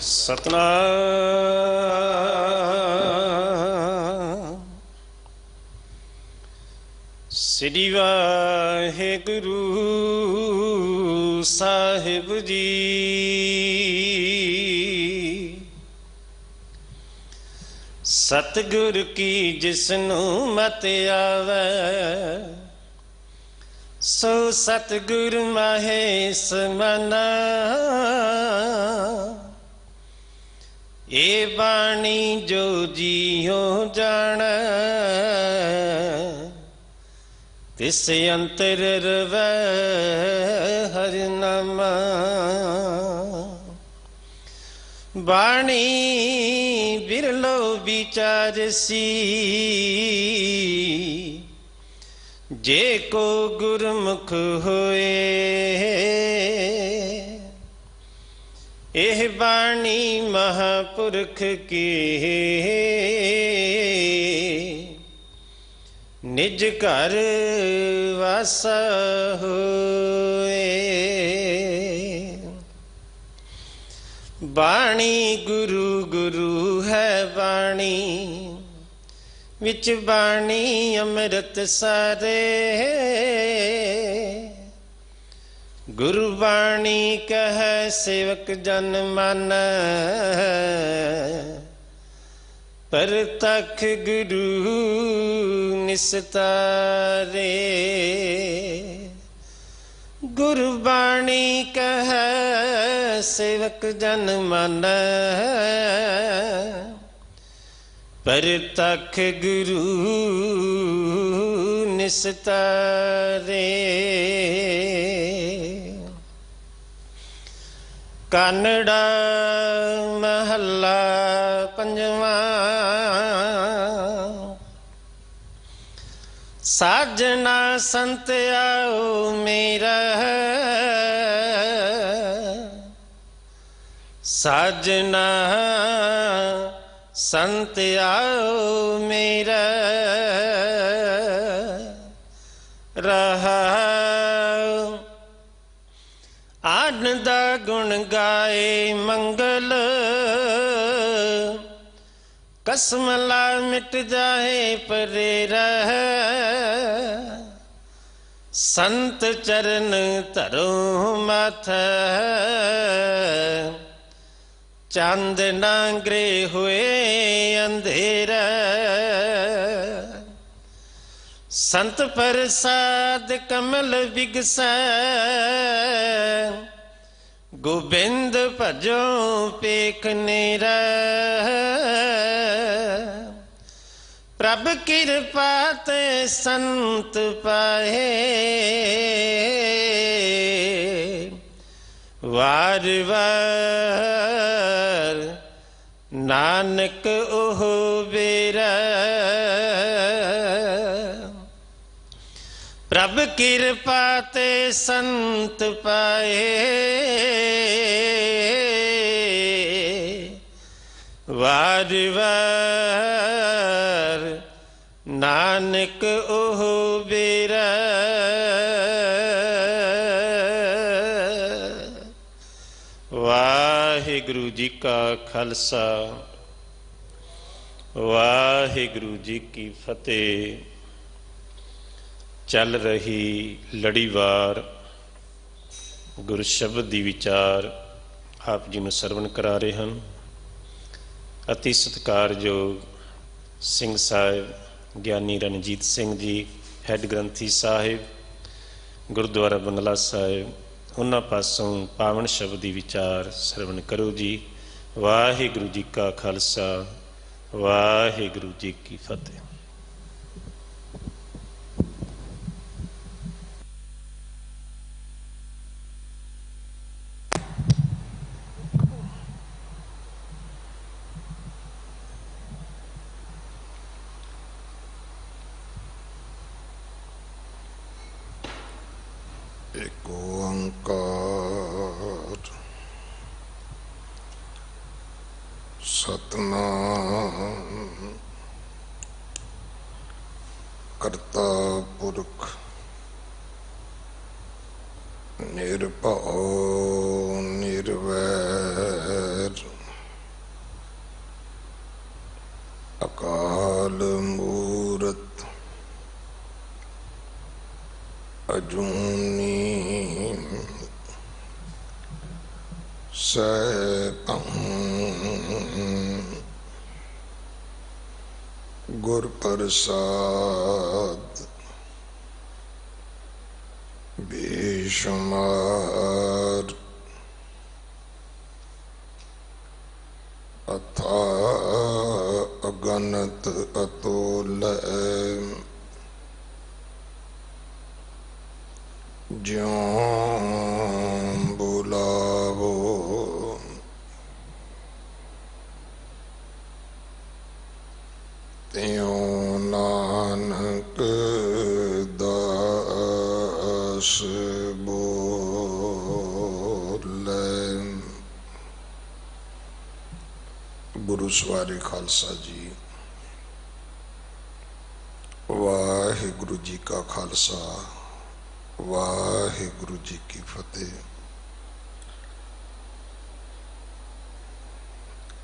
सतनाम श्री वाहिगुरु साहिब जी। सतगुर की जिसनू मत आवे सो सतगुर माहे समाना। ए बाणी जो जियो जाने तिस अंतर रवै हर नामा। बाणी बिरलो विचारसी जे को गुरमुख होए। एह बाणी महापुरख की निज घर वासा होए। बाणी गुरु गुरु है बाणी विच बाणी अमृत सारे। गुरु बाणी कह सेवक जन मन परतख गुरु निस्तारे। गुरु बाणी कह सेवक जन मन परतख गुरु निस्तारे। कानड़ा महला पंजवा। साजना संत आओ मेरा साजना संत आओ मेरा। रहा आन दा गुण गाए मंगल कसम ला मिट जाए परे रह। संत चरण धरो माथा चांद नांगरे हुए अंधेरा। संत प्रसाद कमल बिगसै गोबिंद भजो पेख नेरा। प्रभ कृपा ते संत पाए वार वार नानक ओह बेरा। प्रभ कृपा ते संत पाए वार वार नानक ओह बेरा। वाहिगुरु जी का खालसा वाहिगुरु जी की फतेह। चल रही लड़ीवार गुरु शब्द दी विचार आप जी नूं सरवण करा रहे हैं। अति सत्कारयोग सिंह साहिब ज्ञानी रणजीत सिंह जी हैड ग्रंथी साहिब गुरुद्वारा बंगला साहिब उन्हां पासों पावन शब्द दी विचार सरवण करो जी। वाहिगुरु जी का खालसा वाहिगुरु जी की फतेह। एक ओंकार सतनाम करता पुरख निर्भय निर्वैर अजूनी सैपं गुर प्रसाद बेशुमार अथा अगणत अतुल्य ज्यों बुलावो त्यों नानक दास बोले। गुरु सवारे खालसा जी। वाहिगुरु जी का खालसा वाहिगुरु जी की फतेह।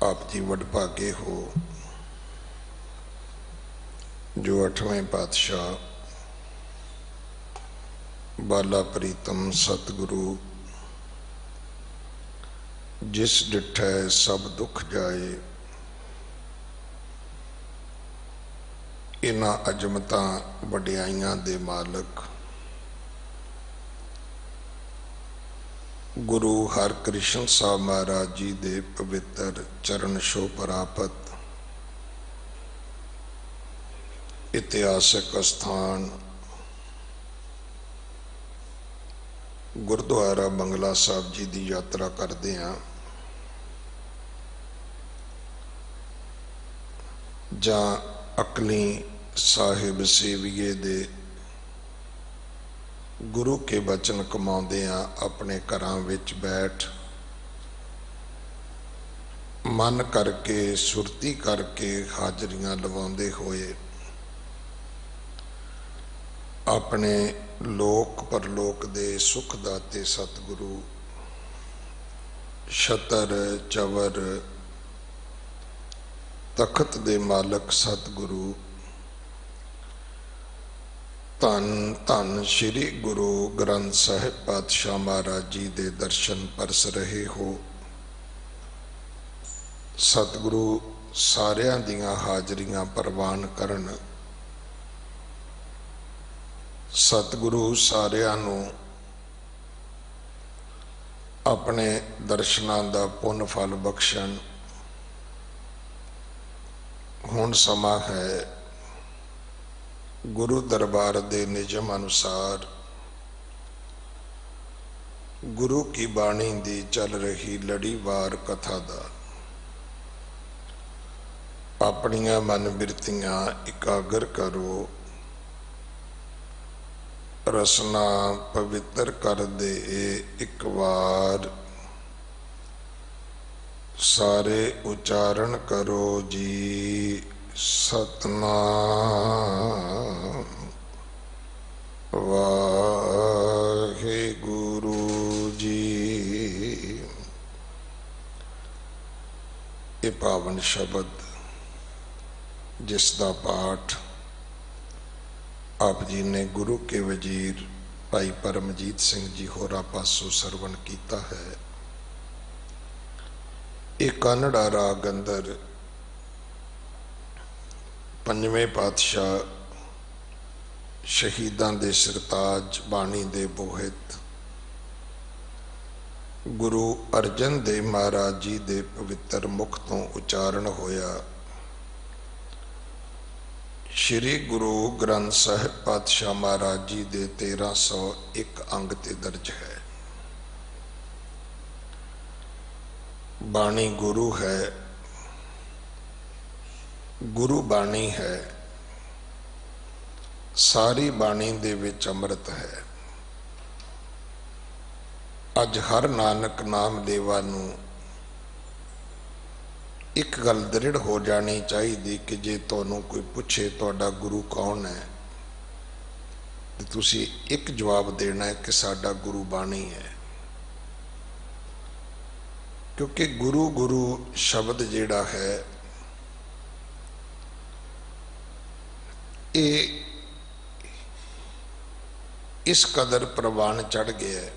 आप जी वडभागे हो जो 8वें पातशाह बाला प्रीतम सतगुरु जिस डिठै सब दुख जाए इन्हां अजमतां वडियाइयां दे मालक गुरु हरकृष्ण साहब महाराज जी दे पवित्र चरण छो प्राप्त इतिहासक स्थान गुरुद्वारा बंगला साहब जी की यात्रा करते हैं जां अकली साहिब सेविए दे गुरु के बचन कमाउंदे हैं अपने घरां विच बैठ मन करके सुरती करके हाजरियां लवाउंदे होए अपने लोक परलोक दे सुख दाते सतगुरु छतर चवर तखत दे मालक सतगुरु धन धन श्री गुरु ग्रंथ साहिब पातशाह महाराज जी दे दर्शन परस रहे हो। सतगुरु सारियां दियां हाजरियां प्रवान करन। सतगुरु सारियां नूं अपने दर्शनां दा पुन फल बख्शण। हुण समा है गुरु दरबार दे निजम अनुसार गुरु की बाणी दी चल रही लड़ीवार कथा दा अपनियां मन बिरतियां इकागर करो। रसना पवित्र कर दे एक बार सारे उच्चारण करो जी सतनाम वाहिगुरु जी। ये पावन शब्द जिसका पाठ आप जी ने गुरु के वजीर भाई परमजीत सिंह जी होरा पासों सरवण किया है। एक कानड़ा राग अंदर 5वें पातशाह शहीदां दे सरताज बाणी दे बोहित गुरु अर्जन देव महाराज जी दे पवित्र मुख तो उच्चारण होया। श्री गुरु ग्रंथ साहिब पातशाह महाराज जी दे 1301 अंग ते दर्ज है। बाणी गुरु है, गुरु बाणी है, सारी बाणी दे विच अमृत है। अज हर नानक नाम लेवा नूं एक गल दृढ़ हो जानी चाहिए कि जे तुहानूं कोई पूछे तुहाडा गुरु कौन है तो तुसी एक जवाब देना है कि साडा गुरु बाणी है। क्योंकि गुरु गुरु शब्द जिहड़ा है ये इस कदर प्रवान चढ़ गया है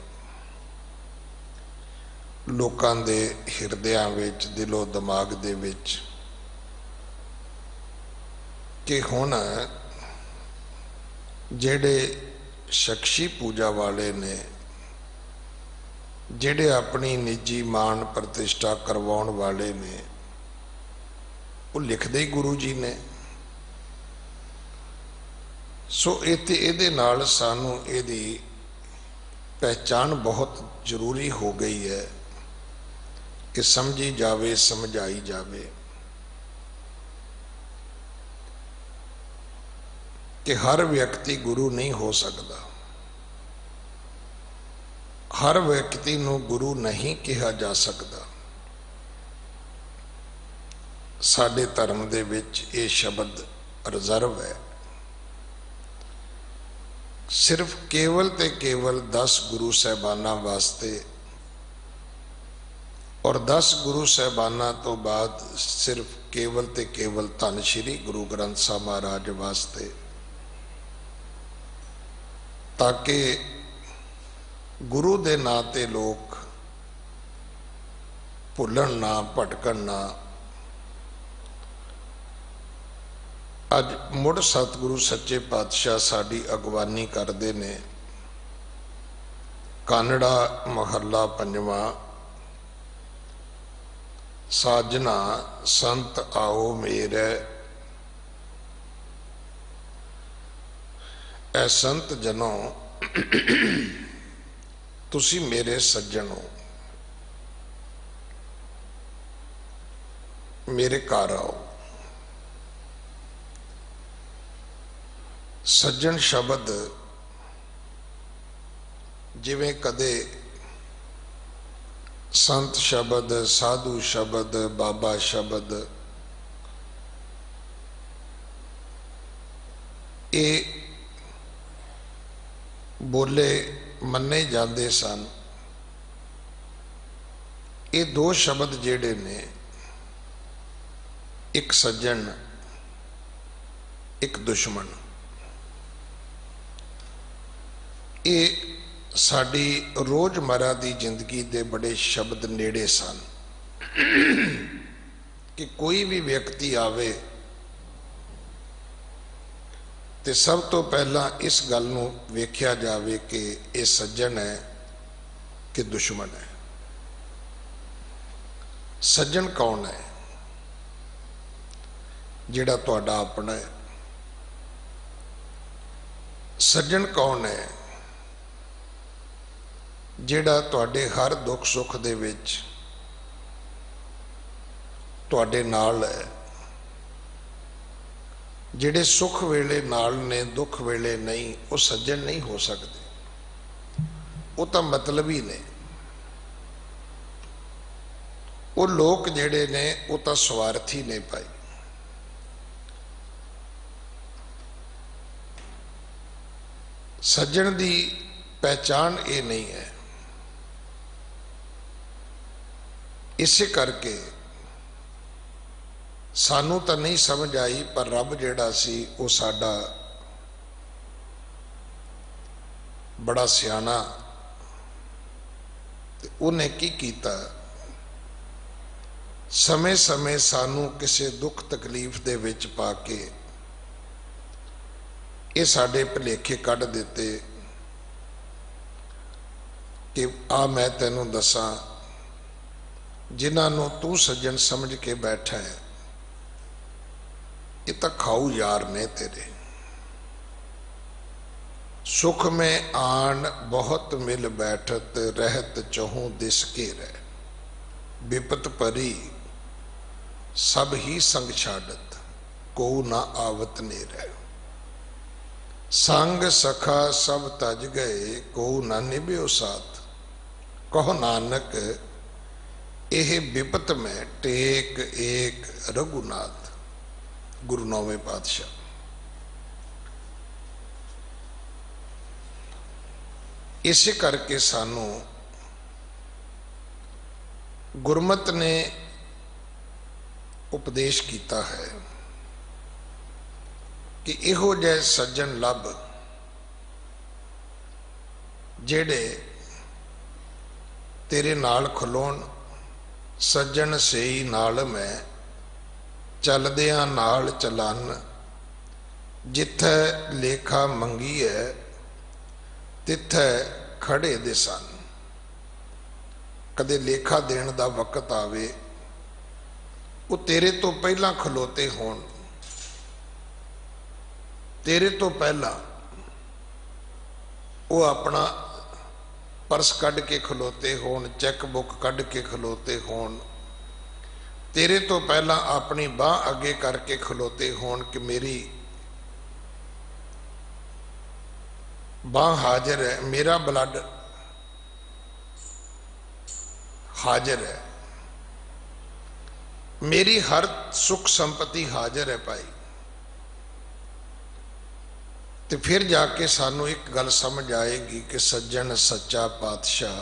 लोकां दे हिरदियां विच, दिलो दिमाग दे विच, कि हुण जेड़े शख्सी पूजा वाले ने, जेड़े अपनी निजी मान प्रतिष्ठा करवाउण वाले ने, वो लिखदे ही गुरु जी ने। सो इत्थे इहदे नाल सानू इहदी पहचान बहुत जरूरी हो गई है कि समझी जावे, समझाई जावे कि हर व्यक्ति गुरु नहीं हो सकता, हर व्यक्ति नूं गुरु नहीं कहा जा सकता। साडे धर्म दे विच ये शब्द रिजर्व है। सिर्फ केवल ते केवल 10 गुरु साहबाना वास्ते, और 10 गुरु साहबाना तो बाद सिर्फ केवल ते केवल धन श्री गुरु ग्रंथ साहब महाराज वास्ते, ताकि गुरु दे नां ते लोग भुलन ना, भटकन ना। अज मुड़ सतगुरु सच्चे पातशाह साड़ी अगवानी करते ने। कानड़ा महला 5वां, साजना संत आओ मेरे, ऐ संत जनों तुसी मेरे सज्जन हो, मेरे घर आओ। सज्जन शब्द जिवें कदे संत शब्द, साधु शब्द, बाबा शब्द, ये बोले मन्ने जाते सन। ये 2 शब्द जेड़े ने, एक सज्जन, एक दुश्मन, ये साड़ी रोजमर्रा की जिंदगी के बड़े शब्द नेड़े सन कि कोई भी व्यक्ति आवे तो सब तो पहला इस गल नूं वेख्या जावे कि ये सज्जन है कि दुश्मन है। सज्जन कौन है? जिहड़ा तुहाडा अपना है। सज्जन कौन है? जिहड़ा तुहाडे हर दुख सुख दे विच तुहाडे नाल है, जिहड़े सुख वेले नाल ने, दुख वेले नहीं, वो सज्जन नहीं हो सकते। वो तो मतलबी ने। वो लोग जिहड़े ने वो तो स्वार्थी ने भाई। सज्जन की पहचान ये नहीं है। इसे करके सानू तो नहीं समझ आई, पर रब जिहड़ा सी वो साडा बड़ा सियाना, उन्हें की कीता, समय समय सानू किसी दुख तकलीफ दे विच पा के ये साडे भुलेखे कढ़ दिते कि आ मैं तैनू दसां, जिन्हां नूं तू सज्जन समझ के बैठा है, ये तो खाऊ यार ने तेरे। सुख में आन बहुत मिल बैठत, रहत चहूं दिस के रह, विपत परी सब ही संग छाड़त, को ना आवत ने रह। संग सखा सब तज गए, को ना निभ्यो साथ, कहो नानक यह विपत में टेक एक रघुनाथ। गुरु 9वें पातशाह। इसे करके सानू गुरमत ने उपदेश किया है कि इहो जै सज्जन लभ ਜਿਹੜੇ तेरे नाल खलोण, सज्जन सेई नाल मैं, चलदियां नाल चलन, जिथे लेखा मंगी है तिथे खड़े दे सन। कदे लेखा देण दा वक्त आवे, वो तेरे तो पहला खलोते होण, तेरे तो पहला वो अपना परस कढ़ के खलोते होण, चैक बुक कढ़ के खलोते होण, तेरे तो पहला अपनी बाह अगे करके खलोते होण कि मेरी बाह हाजिर है, मेरा ब्लड हाजिर है, मेरी हर सुख संपत्ति हाजिर है भाई। तो फिर जाके सानू एक गल समझ आएगी कि सज्जन सच्चा पातशाह,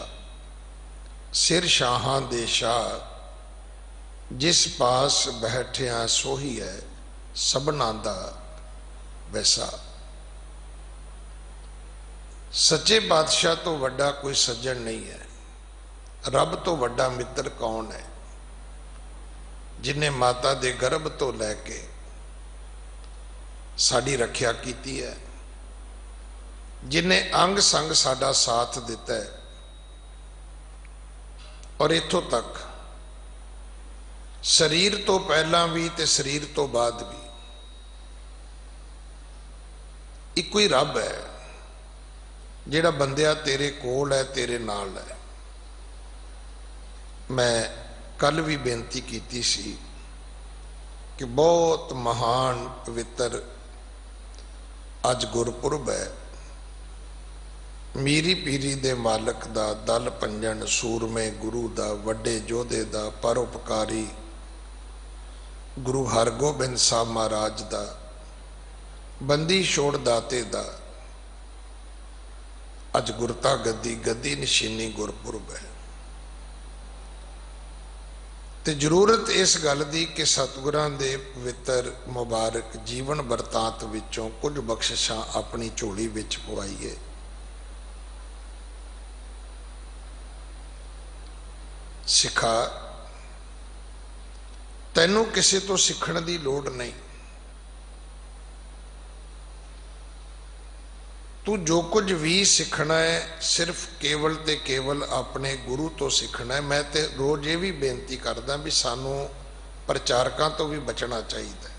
सिर शाहां दे शाह, जिस पास बैठिया सोही है सबना दा वैसा। सच्चे पातशाह तो वड्डा कोई सज्जन नहीं है। रब तो वड्डा मित्र कौन है? जिन्हें माता दे गर्भ तो लैके साड़ी रखिया कीती है, जिन्हें अंग संग साडा साथ दिता है, और इथों तक शरीर तो पहला भी ते शरीर तो बाद भी इको ही रब है जिहड़ा बंदिया तेरे कोल है, तेरे नाल है। मैं कल भी बेनती की सी कि बहुत महान पवित्र अज गुरपुरब है। मीरी पीरी दे मालक दा, दल पंजन सूरमे गुरु दा, वड्डे जोधे दा, परोपकारी गुरु हरगोबिंद साहब महाराज दा, बंदी छोड़ दाते दा अज गुरता गद्दी गद्दी निशीनी गुरपुरब है। तो जरूरत इस गल की कि सतगुरां दे पवित्र मुबारक जीवन बरतांत विचों कुछ बख्शिशां अपनी झोली विच पवाईए। सिखा, तैनू किसी तो सीखण की लोड़ नहीं। तू जो कुछ भी सीखना है सिर्फ केवल ते केवल अपने गुरु तो सीखना है। मैं ते रोज ये भी बेनती करदा भी सानू प्रचारकों तो भी बचना चाहिए।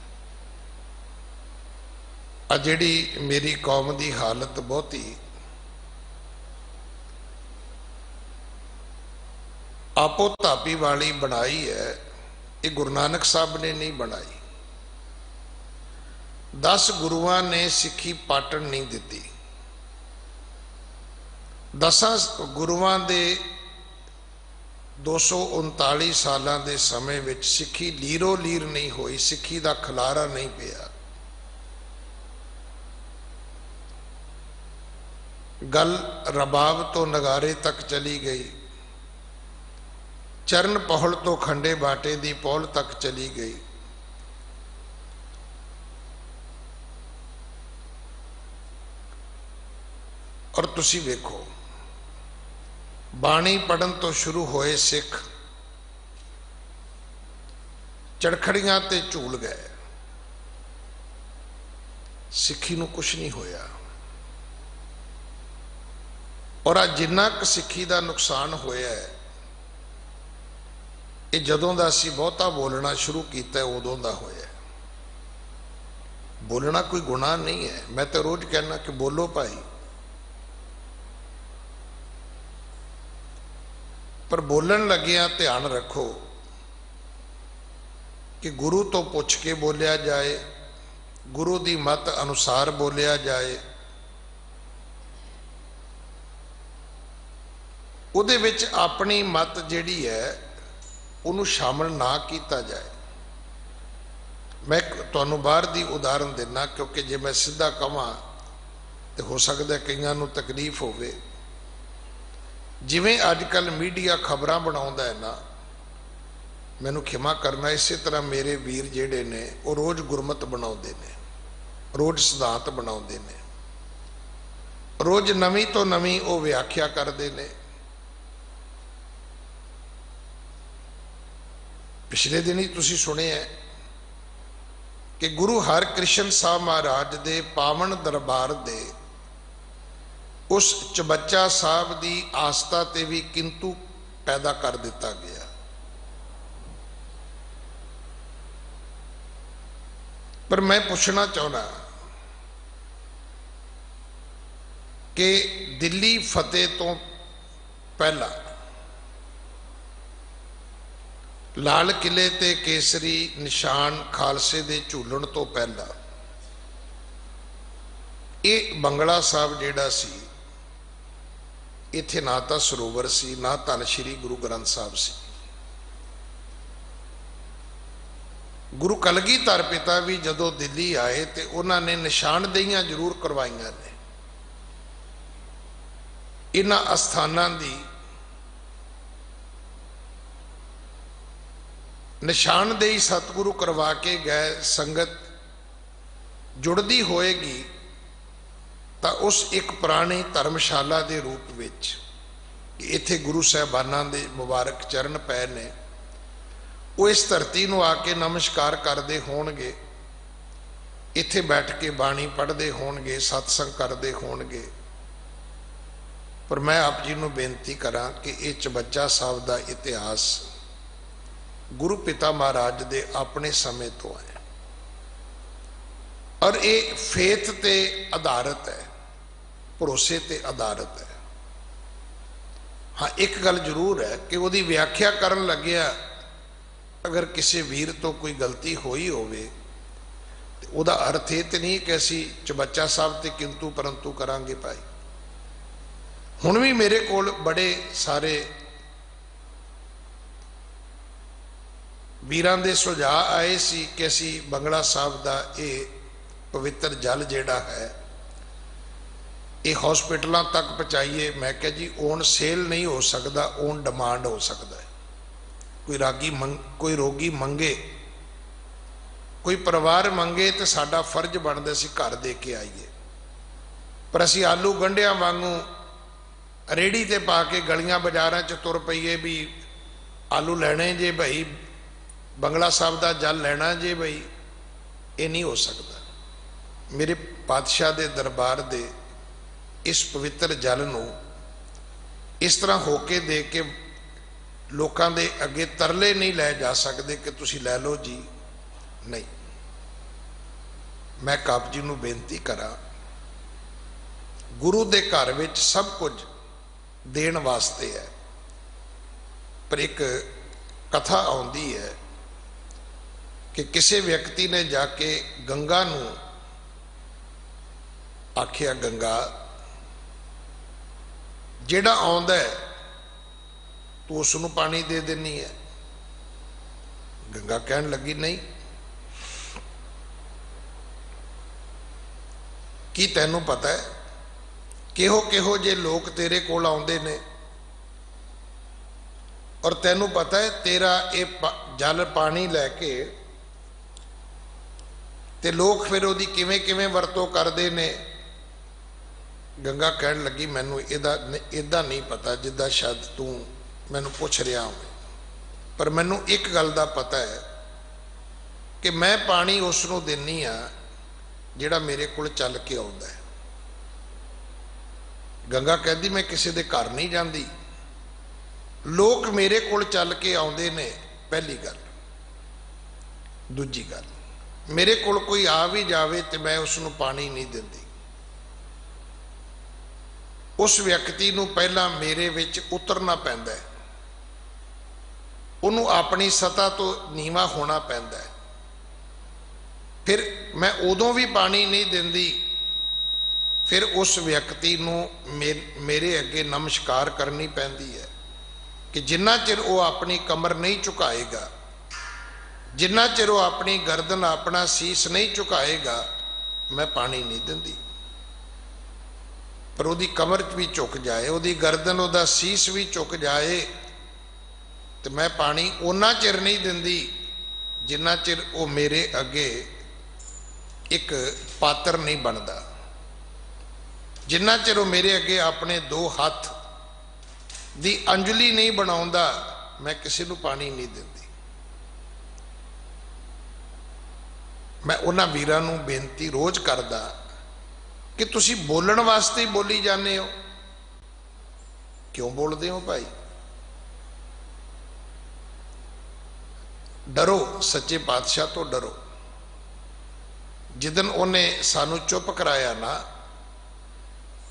आ जिहड़ी मेरी कौम की हालत बहुत ही आपो धापी वाली बनाई है, ये गुरु नानक साहब ने नहीं बनाई। 10 गुरुआं ने सिक्खी पाटन नहीं दी। 10 गुरुआं दे 239 सालों के समय विच सिक्खी लीरो लीर नहीं हुई, सिक्खी का खलारा नहीं पिया। गल रबाब तो नगारे तक चली गई, चरण पहल तो खंडे बाटे दी पौल तक चली गई। और तुसी वेखो बाणी पढ़न तो शुरू होए सिख चड़खड़ियां ते झूल गए, सिक्खी नूं कुछ नहीं होया। और आ जिन्ना क सिक्खी का नुकसान होया है, ये जदों दा असीं बहुता बोलना शुरू किया उदों दा होया। बोलना कोई गुनाह नहीं है, मैं तो रोज कहना कि बोलो भाई, पर बोलन लगिया ध्यान रखो कि गुरु तो पुछ के बोलिया जाए, गुरु की मत अनुसार बोलिया जाए। उहदे विच अपनी मत जिहड़ी है उन्होंने शामिल ना किया जाए। मैं तुहानू बाहर की उदाहरण देना, क्योंकि जे मैं सीधा कहां तो हो सकता है कईयां नू तकलीफ होवे। जिवें अजकल मीडिया खबरां बनाउंदा है ना, मैनू खिमा करना, इस तरह मेरे वीर जिहड़े ने वो रोज़ गुरमत बनाउंदे ने, रोज़ सिद्धांत बनाउंदे ने, रोज नवी तो नवी वो व्याख्या करते हैं। पिछले दिन ही तुसी सुने है कि गुरु हरकृष्ण साहब महाराज दे पावन दरबार दे उस चबच्चा साहब की आस्था ते भी किंतु पैदा कर दिता गया। पर मैं पूछना चाहना कि दिल्ली फतेह तो पहला लाल किले ते केसरी निशान खालसे दे झूलण तो पहला ये बंगला साहब जिहड़ा सी, इत्थे ना तो सरोवर सी ना धन श्री गुरु ग्रंथ साहब सी। गुरु कलगीधर पिता भी जदों दिल्ली आए तो उन्होंने निशानदेहियां जरूर करवाइयां ने। इन्हां अस्थानां दी निशानदेही सतगुरु करवा के गए, संगत जुड़दी होएगी तो उस एक पुरानी धर्मशाला के रूप विच इत्थे गुरु साहबानां दे मुबारक चरण पै ने, वो इस धरती नूं आके नमस्कार करते होणगे, इत्थे बैठ के बाणी पढ़ते होणगे, सत्संग करते होणगे। पर मैं आप जी नूं बेनती करां कि ये चबच्चा साहब का इतिहास गुरु पिता महाराज दे अपने समय तो है और ये फेथ ते आधारित है, भरोसे ते आधारित है। हाँ, एक गल जरूर है कि उसकी व्याख्या करन लग्या अगर किसी वीर तो कोई गलती होई होवे तो उसका अर्थ ये तो नहीं कि असी चबच्चा साहब ते किंतु परंतु करांगे भाई। हुण भी मेरे कोल बड़े सारे वीरां दे सुझाव आए सी कि असी बंगला साहब का ये पवित्र जल जिहड़ा है ये हॉस्पिटलों तक पहुँचाइए। मैं कहा जी ओन सेल नहीं हो सकता, ओन डिमांड हो सकता है। कोई रोगी मंगे, कोई परिवार मंगे तो साडा फर्ज बनता असी घर दे के आईए। पर असी आलू गंढियां वांगू रेहड़ी ते पा के गलियां बाजारां च तुर पईए भी आलू लैने जे भाई, बंगला साहब का जल लेना जे भाई, ये नहीं हो सकता। मेरे पातशाह दे दरबार दे इस पवित्र जल नूं इस तरह होके दे के लोकां दे अगे तरले नहीं लै जा सकते कि तुसी लै लो जी, नहीं। मैं आप जी नूं बेनती करा, गुरु दे घर विच सब कुछ देण वास्ते है। पर एक कथा आउंदी है कि किसी व्यक्ति ने जाके गंगा नूं आखिया, गंगा जिहड़ा आउंदा है तू उसनूं पानी दे देनी है। गंगा कहन लगी नहीं, की तैनूं पता है किहो किहो जे लोग तेरे कोल आउंदे ने और तैनूं पता है तेरा ये जल पानी लैके ते लोग फिर उहदी किवें किवें वरतों करदे ने। गंगा कहन लगी मैनूं इदा नहीं पता जिद्दां शायद तू मैनूं पुछ रहा हो, पर मैनूं एक गल दा पता है कि मैं पानी उसनूं दिन्नी आ जिहड़ा मेरे कोल चल के आउंदा है। गंगा कहती मैं किसी दे घर नहीं जाती, लोग मेरे कोल चल के आउंदे ने, पहली गल। दूजी गल, मेरे कोल कोई आ भी जावे तो मैं उसनूं पानी नहीं दिंदी। उस व्यक्ति नूं पहला मेरे विच उतरना पैंदा है, उन्होंने अपनी सतह तो नीवा होना पैंदा है। फिर मैं उदों भी पानी नहीं दिंदी, फिर उस व्यक्ति नूं मेरे अगे नमस्कार करनी पैंदी है कि जिन्ना चिर वो अपनी कमर नहीं झुकाएगा, जिन्ना चिर वो अपनी गर्दन अपना सीस नहीं झुकाएगा, मैं पानी नहीं दिंदी। पर उसकी कमर भी झुक जाए, उसकी गर्दन उसका सीस भी झुक जाए तो मैं पानी उन्ना चिर नहीं दिंदी जिन्ना चिर वो मेरे अगे एक पात्र नहीं बनता। जिन्ना चिर वो मेरे अगे अपने दो हाथ दी अंजलि नहीं बनाउंदा मैं किसी नूं पानी नहीं दिंदी। मैं उन्हां वीरां नूं बेनती रोज करदा कि तुसी बोलण वास्ते ही बोली जाने हो, क्यों बोलते हो भाई? डरो, सच्चे पातशाह तो डरो। जिदन उन्हें सानू चुप कराया ना,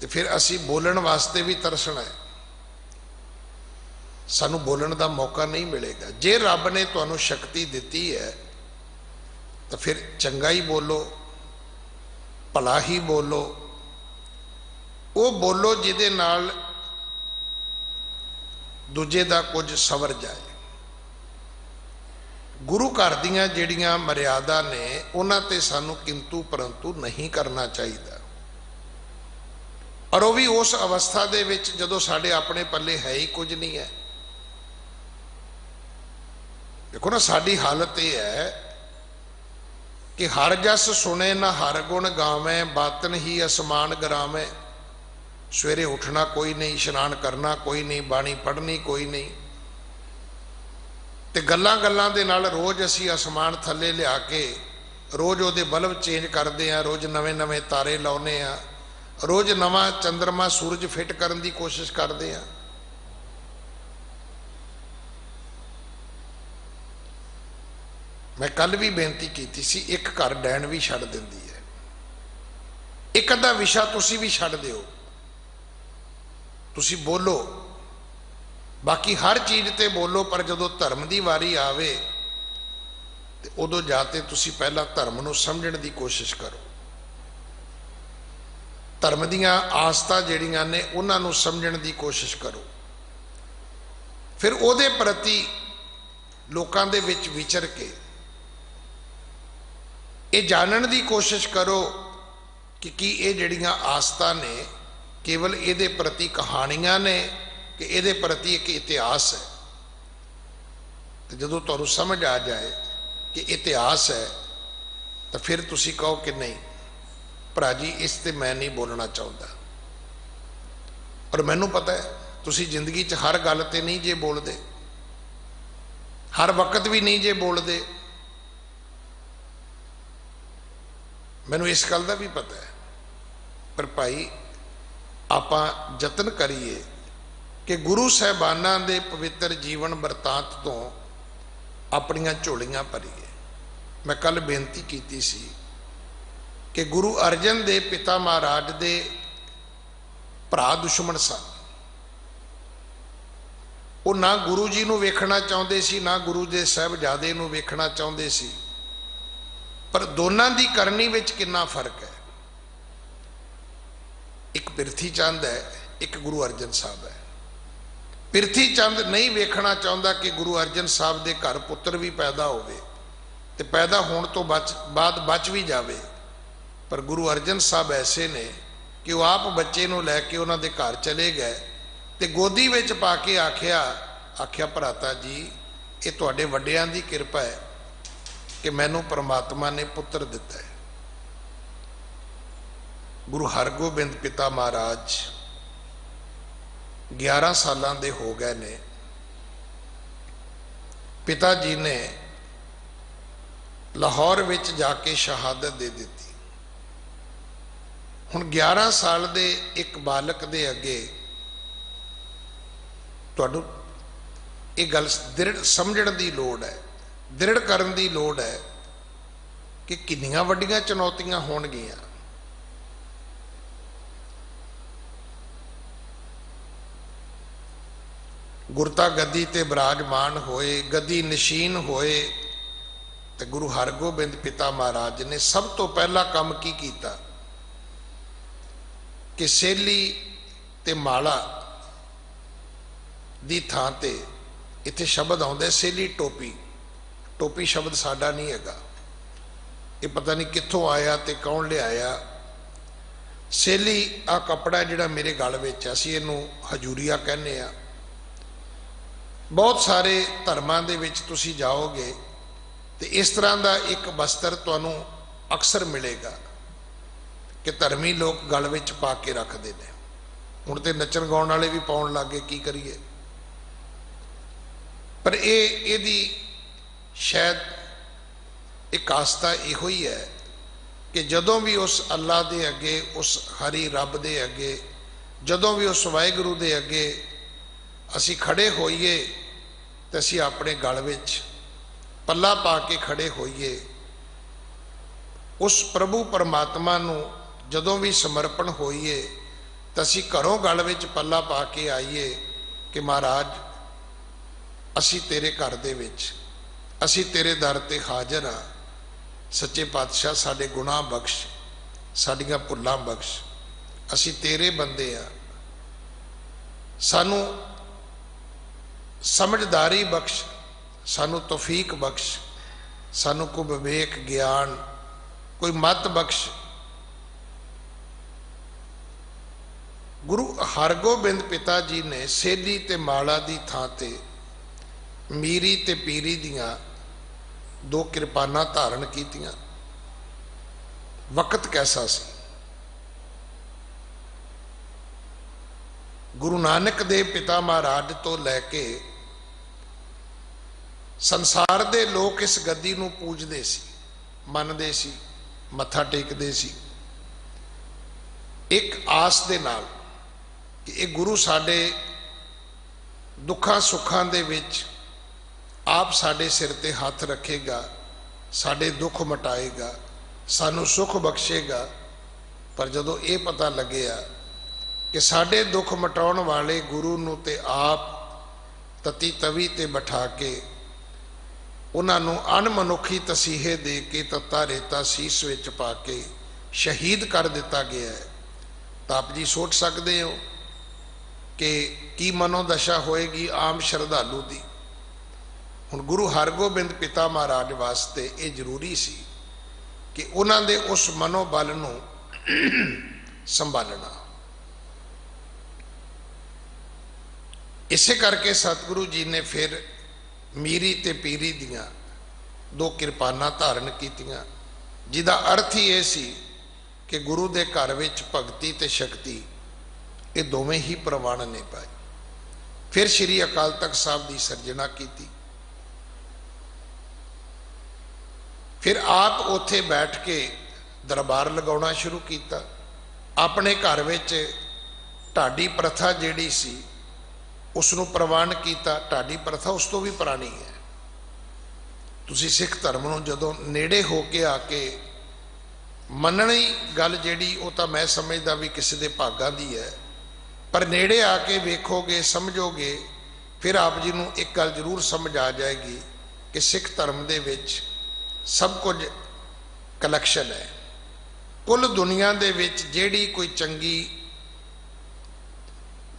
तो फिर असी बोलण वास्ते भी तरसना है, सानू बोलण का मौका नहीं मिलेगा। जे रब ने तुहानू शक्ति दी है तो फिर चंगा ही बोलो, भला ही बोलो, वो बोलो जिदे नाल दूजे दा कुछ सवर जाए। गुरु घर दियां जिहड़ियां मर्यादा ने उन्हां ते सानू किंतु परंतु नहीं करना चाहिए। और वो भी उस अवस्था दे विच जदों साडे अपने पल्ले है ही कुछ नहीं है। देखो ना, साडी हालत यह है कि हर जस सुने ना हर गुण गावे, बातन ही असमान गरावे। सवेरे उठना कोई नहीं, इशनान करना कोई नहीं, बाणी पढ़नी कोई नहीं, ते गल्लां गल्लां दे नाल रोज असी आसमान थल्ले लिया के रोज उहदे बल्ब चेंज करते हैं, रोज नवे नवे तारे लाउने आ, रोज नवा चंद्रमा सूरज फिट करने की कोशिश करते हैं। मैं कल भी बेनती की सी, एक घर डैन भी छड़ दिंदी है, एक अद्धा विशा तुसी भी छड़ दिओ, तुसी बोलो, बाकी हर चीज़ ते बोलो, पर जदों धर्म की वारी आवे तो उदों जाते तुसी पहला धर्म नूं समझण की कोशिश करो। धर्म दीयां आस्था जिहड़ियां ने उन्हां नूं समझण की कोशिश करो। फिर उहदे प्रति लोकां दे विच विचर के ये जानण की कोशिश करो कि ये जिहड़ियां आस्था ने केवल इहदे प्रति कहानियां ने कि इहदे प्रति एक इतिहास है। तो जदों तुहानूं समझ आ जाए कि इतिहास है तो फिर तुसी कहो कि नहीं भरा जी, इस ते मैं नहीं बोलना चाहता। और मैनू पता है तुसी जिंदगी च हर गल ते नहीं जे बोलते, हर वक्त भी नहीं जे बोलते, मैनू इस गल का भी पता है। पर भाई आपां यतन करिए कि गुरु साहबानां दे पवित्र जीवन बरतांत तो अपनियां झोलियां भरीए। मैं कल बेनती की सी कि गुरु अर्जन दे पिता महाराज दे भरा दुश्मन सन। वो ना गुरु जी नूं वेखना चाहते सी, ना गुरु दे साहबजादे नूं वेखना चाहते सी, पर दोनों की करनी विच कितना फर्क है। एक पिरथी चंद है, एक गुरु अर्जन साहब है। पिरथी चंद नहीं वेखना चाहता कि गुरु अर्जन साहब के घर पुत्र भी पैदा होवे ते पैदा होने तो बाद बच भी जावे, पर गुरु अर्जन साहब ऐसे ने कि वो आप बच्चे नूं लैके उन्होंने घर चले गए ते गोदी विच पा के आख्या भराता जी ये तुहाडे वड्डियां दी किरपा है कि मैनू परमात्मा ने पुत्र दिता है। गुरु हरगोबिंद पिता महाराज 11 सालां दे हो गए ने। पिता जी ने लाहौर विच जाके शहादत दे दी। हुण 11 साल दे एक बालक दे अगे तुहानूं ये गल दृढ़ समझण दी लोड़ है, दृढ़ करन दी लोड़ है कि किन्नियां वड्डियां चुनौतियां होणगियां। गुरता गद्दी ते विराजमान होए, गद्दी नशीन होए, तो गुरु हरगोबिंद पिता महाराज ने सब तो पहला काम की कीता कि सैली ते माला दी थां ते इत्थे शब्द आउंदा सैली टोपी। टोपी शब्द साडा नहीं हैगा, ये पता नहीं कित्थों आया ते कौन ले आया। सैली आ कपड़ा जिहड़ा मेरे गल विच असीं इहनूं हजूरिया कहने आ। बहुत सारे धर्मां दे विच तुसीं जाओगे तो इस तरह का एक वस्त्र तुहानूं अक्सर मिलेगा कि धर्मी लोग गल विच पा के रखते हैं। हुण तो नचण गाउण वाले भी पाउण लग गए, की करिए। पर ये शायद एक आस्था इहो ही है कि जदों भी उस अल्लाह दे अगे, उस हरी रब दे अगे, जदों भी उस वाहिगुरू दे अगे असी खड़े होइए तो असी अपने गल विच पल्ला पा के खड़े होइए। उस प्रभु परमात्मा नूं जदों भी समर्पण होइए तो असी घरों गल विच पल्ला पा के आइए कि महाराज असी तेरे घर दे विच, असी तेरे दर ते हाजिर हाँ। सच्चे पातशाह साडे गुनाह बख्श, साडियां भुल्लां बख्श, असी तेरे बंदे हाँ। सानू समझदारी बख्श, सानू तौफीक बख्श, सानू कोई विवेक ज्ञान, कोई मत बख्श। गुरु हरगोबिंद पिता जी ने सेधी ते माला दी थां ते मीरी ते पीरी दियां दो किरपाना धारण कीतियां। वक्त कैसा सी। गुरु नानक देव पिता महाराज तो लैके संसार दे लोग इस गद्दी नूं पूजदे सी, मनदे सी, मत्था टेकदे सी, एक आस दे नाल कि ये गुरु साडे दुखां सुखां दे विच आप साडे सिर ते हाथ रखेगा, साडे दुख मिटाएगा, सानू सुख बख्शेगा। पर जदों ये पता लग्या कि साडे दुख मिटाउण वाले गुरु नूं ते आप तती तवी ते बिठा के उन्होंने अणमनुखी तसीहे दे के तत्ता रेता सीस विच पा के शहीद कर दिता गया है। तो आप जी सोच सकते हो कि की मनोदशा होएगी आम श्रद्धालु की। हुण गुरु हरगोबिंद पिता महाराज वास्ते ये जरूरी सी कि उन्हां दे उस मनोबल नूं संभालना। इसे करके सतगुरु जी ने फिर मीरी ते पीरी दियां दो किरपाना धारण कीतियां, जिदा अर्थ ही यह सी कि गुरु दे घर विच भगती ते शक्ति ये दोवें ही प्रवान ने पाए। फिर श्री अकाल तख्त साहब की सिरजना की। फिर आप उत्थे बैठ के दरबार लगाउणा शुरू किया। अपने घर विच ढाडी प्रथा जिहड़ी सी उसनूं प्रवान किया। ढाडी प्रथा उस तो भी पुरानी है। तुसीं सिख धर्म नूं जदों नेड़े हो के आके मननी गल जिहड़ी वो तो मैं समझदा भी किसी दे भागां दी है, पर नेड़े आके वेखोगे समझोगे फिर आप जी नूं एक गल जरूर समझ आ जाएगी कि सिख धर्म दे विच सब कुछ कलैक्शन है। कुल दुनिया दे विच जिहड़ी कोई चंगी